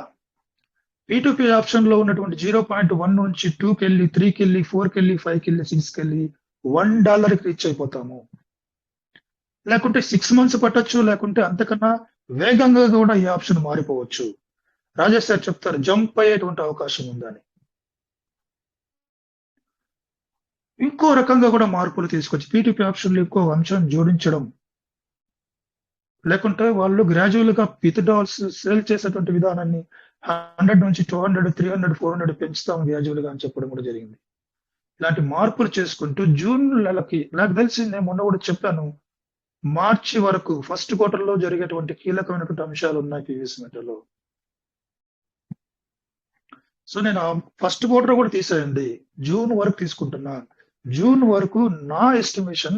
P2P ఆప్షన్ లో ఉన్నటువంటి 0.1 నుంచి 2కి వెళ్ళి 3కి వెళ్ళి 4కి వెళ్ళి 5కి వెళ్ళి 6కి వెళ్ళి $1కి రీచ్ అయిపోతాము. లేకుంటే 6 months పట్టొచ్చు, లేకుంటే అంతకన్నా వేగంగా కూడా ఈ ఆప్షన్ మారిపోవచ్చు. రాజేష్ సార్ చెప్తారు జంప్ అయ్యేటువంటి అవకాశం ఉందని. ఇంకో రకంగా కూడా మార్పులు తీసుకొచ్చి P2P ఆప్షన్ లో ఇంకో అంశం జోడించడం, లేకుంటే వాళ్ళు గ్రాడ్యువల్ గా $50 సేల్ చేసేటువంటి విధానాన్ని 100 నుంచి 200, 300, 400 పెంచుతాం గ్రాడ్యువల్ గా అని చెప్పడం కూడా జరిగింది. ఇలాంటి మార్పులు చేసుకుంటూ జూన్ నెలకి, నాకు తెలిసి నేను మొన్న కూడా చెప్పాను, మార్చి వరకు ఫస్ట్ క్వార్టర్ లో జరిగేటువంటి కీలకమైనటువంటి అంశాలు ఉన్నాయి పీవీసీ మెటలో. సో నేను ఫస్ట్ క్వార్టర్ కూడా తీసేయండి, జూన్ వరకు తీసుకుంటున్నా. జూన్ వరకు నా ఎస్టిమేషన్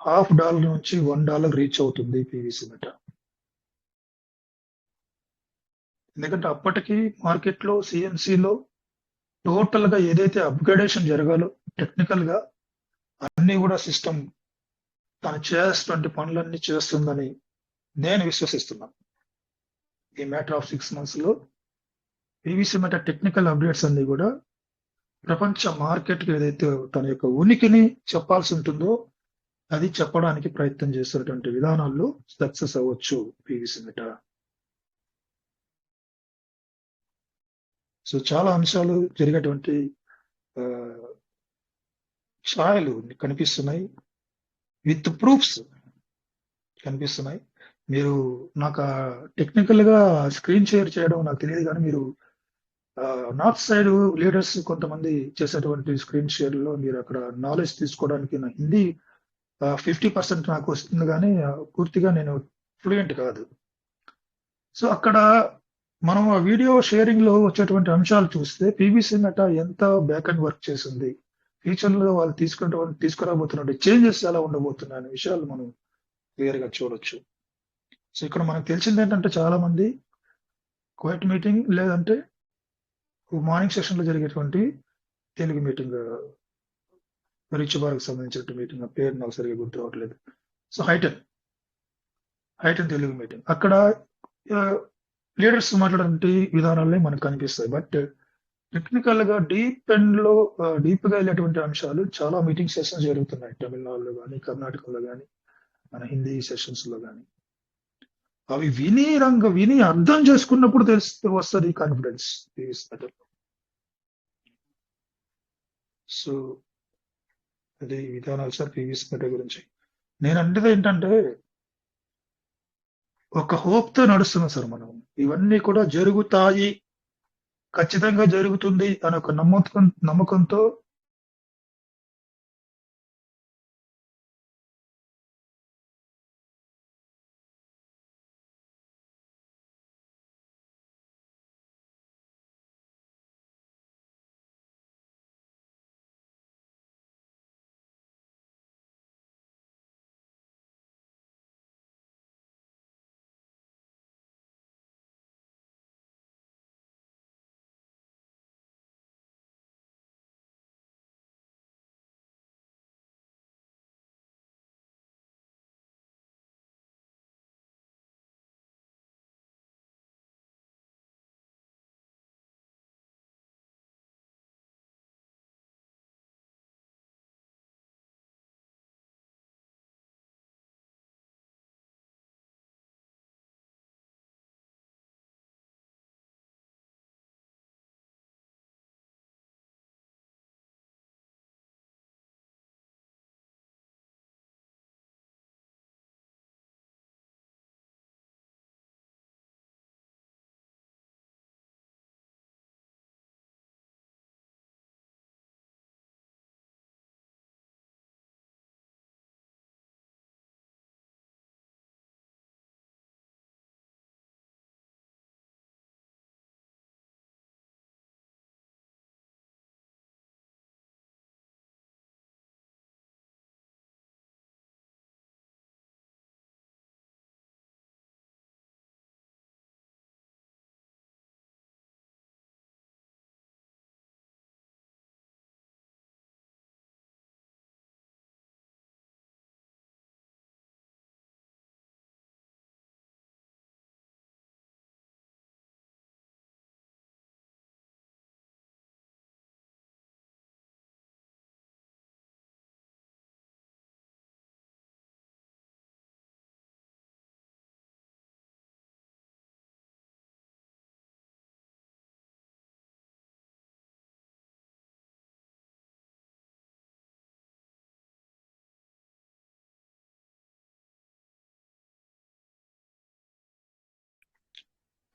$0.50 నుంచి $1 రీచ్ అవుతుంది పీవీసీ మెట. ఎందుకంటే అప్పటికి మార్కెట్ లో సిఎన్సిలో టోటల్ గా ఏదైతే అప్గ్రేడేషన్ జరగాలో టెక్నికల్ గా అన్ని కూడా సిస్టమ్ తను చేసేటువంటి పనులన్నీ చేస్తుందని నేను విశ్వసిస్తున్నాను. ఈ మ్యాటర్ ఆఫ్ 6 months లో పీవీసీ మెట టెక్నికల్ అప్డేట్స్ అన్ని కూడా ప్రపంచ మార్కెట్ కి ఏదైతే తన యొక్క ఉనికిని చెప్పాల్సి ఉంటుందో అది చెప్పడానికి ప్రయత్నం చేస్తున్నటువంటి విధానాల్లో సక్సెస్ అవ్వచ్చు పీవీసీ మెట. సో చాలా అంశాలు జరిగేటువంటి ఛాయలు కనిపిస్తున్నాయి, విత్ ప్రూఫ్స్ కనిపిస్తున్నాయి. మీరు నాకు టెక్నికల్ గా స్క్రీన్ షేర్ చేయడం నాకు తెలియదు, కానీ మీరు నార్త్ సైడ్ లీడర్స్ కొంతమంది చేసేటువంటి స్క్రీన్ షేర్ లో మీరు అక్కడ నాలెడ్జ్ తీసుకోవడానికి, నా హిందీ 50% నాకు వస్తుంది, కానీ పూర్తిగా నేను ఫ్లూయెంట్ కాదు. సో అక్కడ మనం ఆ వీడియో షేరింగ్ లో వచ్చేటువంటి అంశాలు చూస్తే పీవీసీ మెట ఎంత బ్యాక్ అండ్ వర్క్ చేసింది, ఫ్యూచర్ లో వాళ్ళు తీసుకురాబోతున్న చేంజెస్ ఎలా ఉండబోతున్నాయి అనే విషయాలు మనం క్లియర్ గా చూడొచ్చు. సో ఇక్కడ మనకు తెలిసింది ఏంటంటే, చాలా మంది క్వైట్ మీటింగ్ లేదంటే మార్నింగ్ సెషన్ లో జరిగేటువంటి తెలుగు మీటింగ్, రిచ్ బార్కి సంబంధించిన మీటింగ్, ఆ పేరు నాకు సరిగా గుర్తు రావట్లేదు. సో హైటెన్ తెలుగు మీటింగ్, అక్కడ లీడర్స్ మాట్లాడే విధానాలే మనకు కనిపిస్తాయి. బట్ టెక్నికల్ గా డీప్ గా వెళ్ళేటువంటి అంశాలు చాలా మీటింగ్ సెషన్స్ జరుగుతున్నాయి తమిళనాడులో కానీ, కర్ణాటకలో కానీ, మన హిందీ సెషన్స్ లో కానీ. అవి విని అర్థం చేసుకున్నప్పుడు వస్తుంది కాన్ఫిడెన్స్. సో అది విధానాలు సార్ పీవీసీ మెట గురించి. నేను అంటే ఏంటంటే ఒక హోప్ తో నడుస్తున్నాం సార్ మనం. ఇవన్నీ కూడా జరుగుతాయి, ఖచ్చితంగా జరుగుతుంది అని ఒక నమ్మకంతో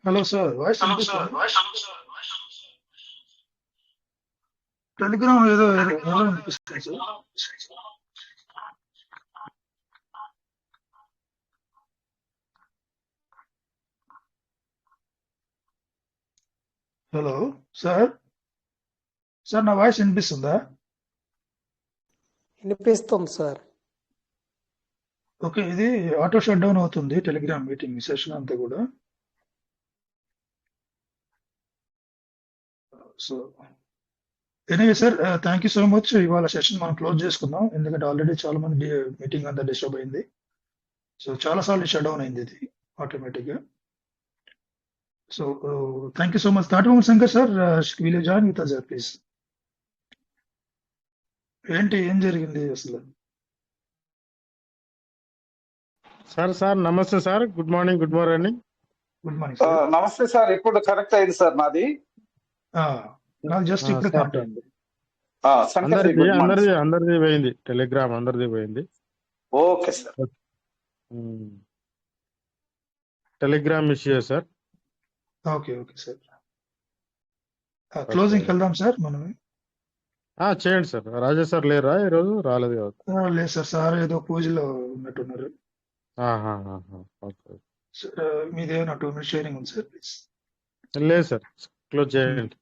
హలో సార్, వాయిస్ టెలిగ్రామ్ ఏదో ఎలా వినిపిస్తుంది సార్? హలో సార్, సార్ నా వాయిస్ వినిపిస్తుందా? వినిపిస్తుంది సార్. ఓకే, ఇది ఆటో షట్ డౌన్ అవుతుంది టెలిగ్రామ్ మీటింగ్ సెషన్ అంతా కూడా. So anyway sir, thank you so much. ఇవాళ సెషన్ మనం క్లోజ్ చేసుకుందాం, ఎందుకంటే ఆల్రెడీ చాలా మంది మీటింగ్ అంతా డిస్టర్బ్ అయింది. సో చాలా సార్లు షట్ డౌన్ అయింది ఇది ఆటోమేటిక్ గా. So thank you so much. Tatimudi Shankar sir, will you join with us please? ఏంటి, ఏం జరిగింది అసలు? సార్ నమస్తే sir. Good morning. Good morning sir. నమస్తే సార్. ఇప్పుడు కరెక్ట్ అయింది సార్ నాది. నాకు జస్ట్ ఇప్పుడు కరెక్ట్ అయింది. Shankar ji, good morning, sir. అందరిది పోయింది, టెలిగ్రామ్ అందరిది పోయింది. Okay sir. Telegram issue sir. Okay okay sir, closing వెళ్దాం సార్ మనమే. చేయండి సార్. రాజా సార్ లేరా ఈరోజు? రాలేదు కదా? లేదు సార్, సార్ ఏదో పూజలో ఉన్నట్టున్నారు. ఓకే. మీదేమైనా 2 minutes షేరింగ్ ఉంది సార్ ప్లీజ్? లేదు సార్, క్లోజ్ చేయండి.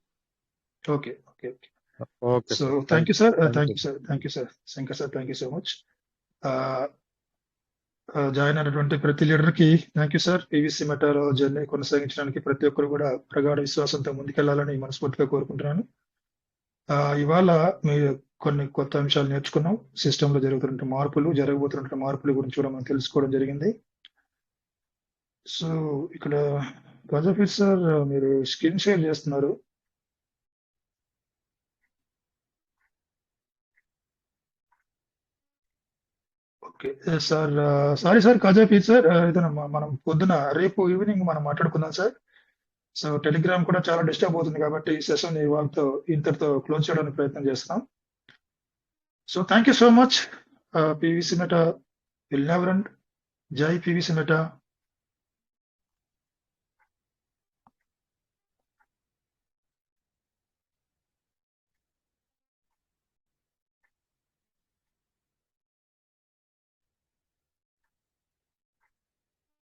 Okay okay okay. Okay so sir. Thank you sir, thank you sir Shankar sir, thank you so much. Join అయినటువంటి ప్రతి లీడర్ కి థ్యాంక్ యూ సార్. పీవీసీ మెటాలో జర్నీ కొనసాగించడానికి ప్రతి ఒక్కరు కూడా ప్రగాఢ విశ్వాసంతో ముందుకెళ్లాలని మనస్ఫూర్తిగా కోరుకుంటున్నాను. ఇవాళ మీరు కొన్ని కొత్త అంశాలు నేర్చుకున్నాం. సిస్టమ్ లో జరుగుతున్న మార్పులు, జరగబోతున్న మార్పుల గురించి కూడా మనం తెలుసుకోవడం జరిగింది. సో ఇక్కడ గజాఫీర్ సార్, మీరు స్క్రీన్ షేర్ చేస్తున్నారు. Okay sir, sorry sir Kazafir sir, ఏదైనా మనం పొద్దున రేపు ఈవినింగ్ మనం మాట్లాడుకుందాం సార్. సో టెలిగ్రామ్ కూడా చాలా డిస్టర్బ్ అవుతుంది కాబట్టి ఈ సెషన్ వాళ్ళతో ఇంతటితో క్లోజ్ చేయడానికి ప్రయత్నం చేస్తున్నాం. So thank you so much. PVC meta will never end. జై పీవీసీ మెటా.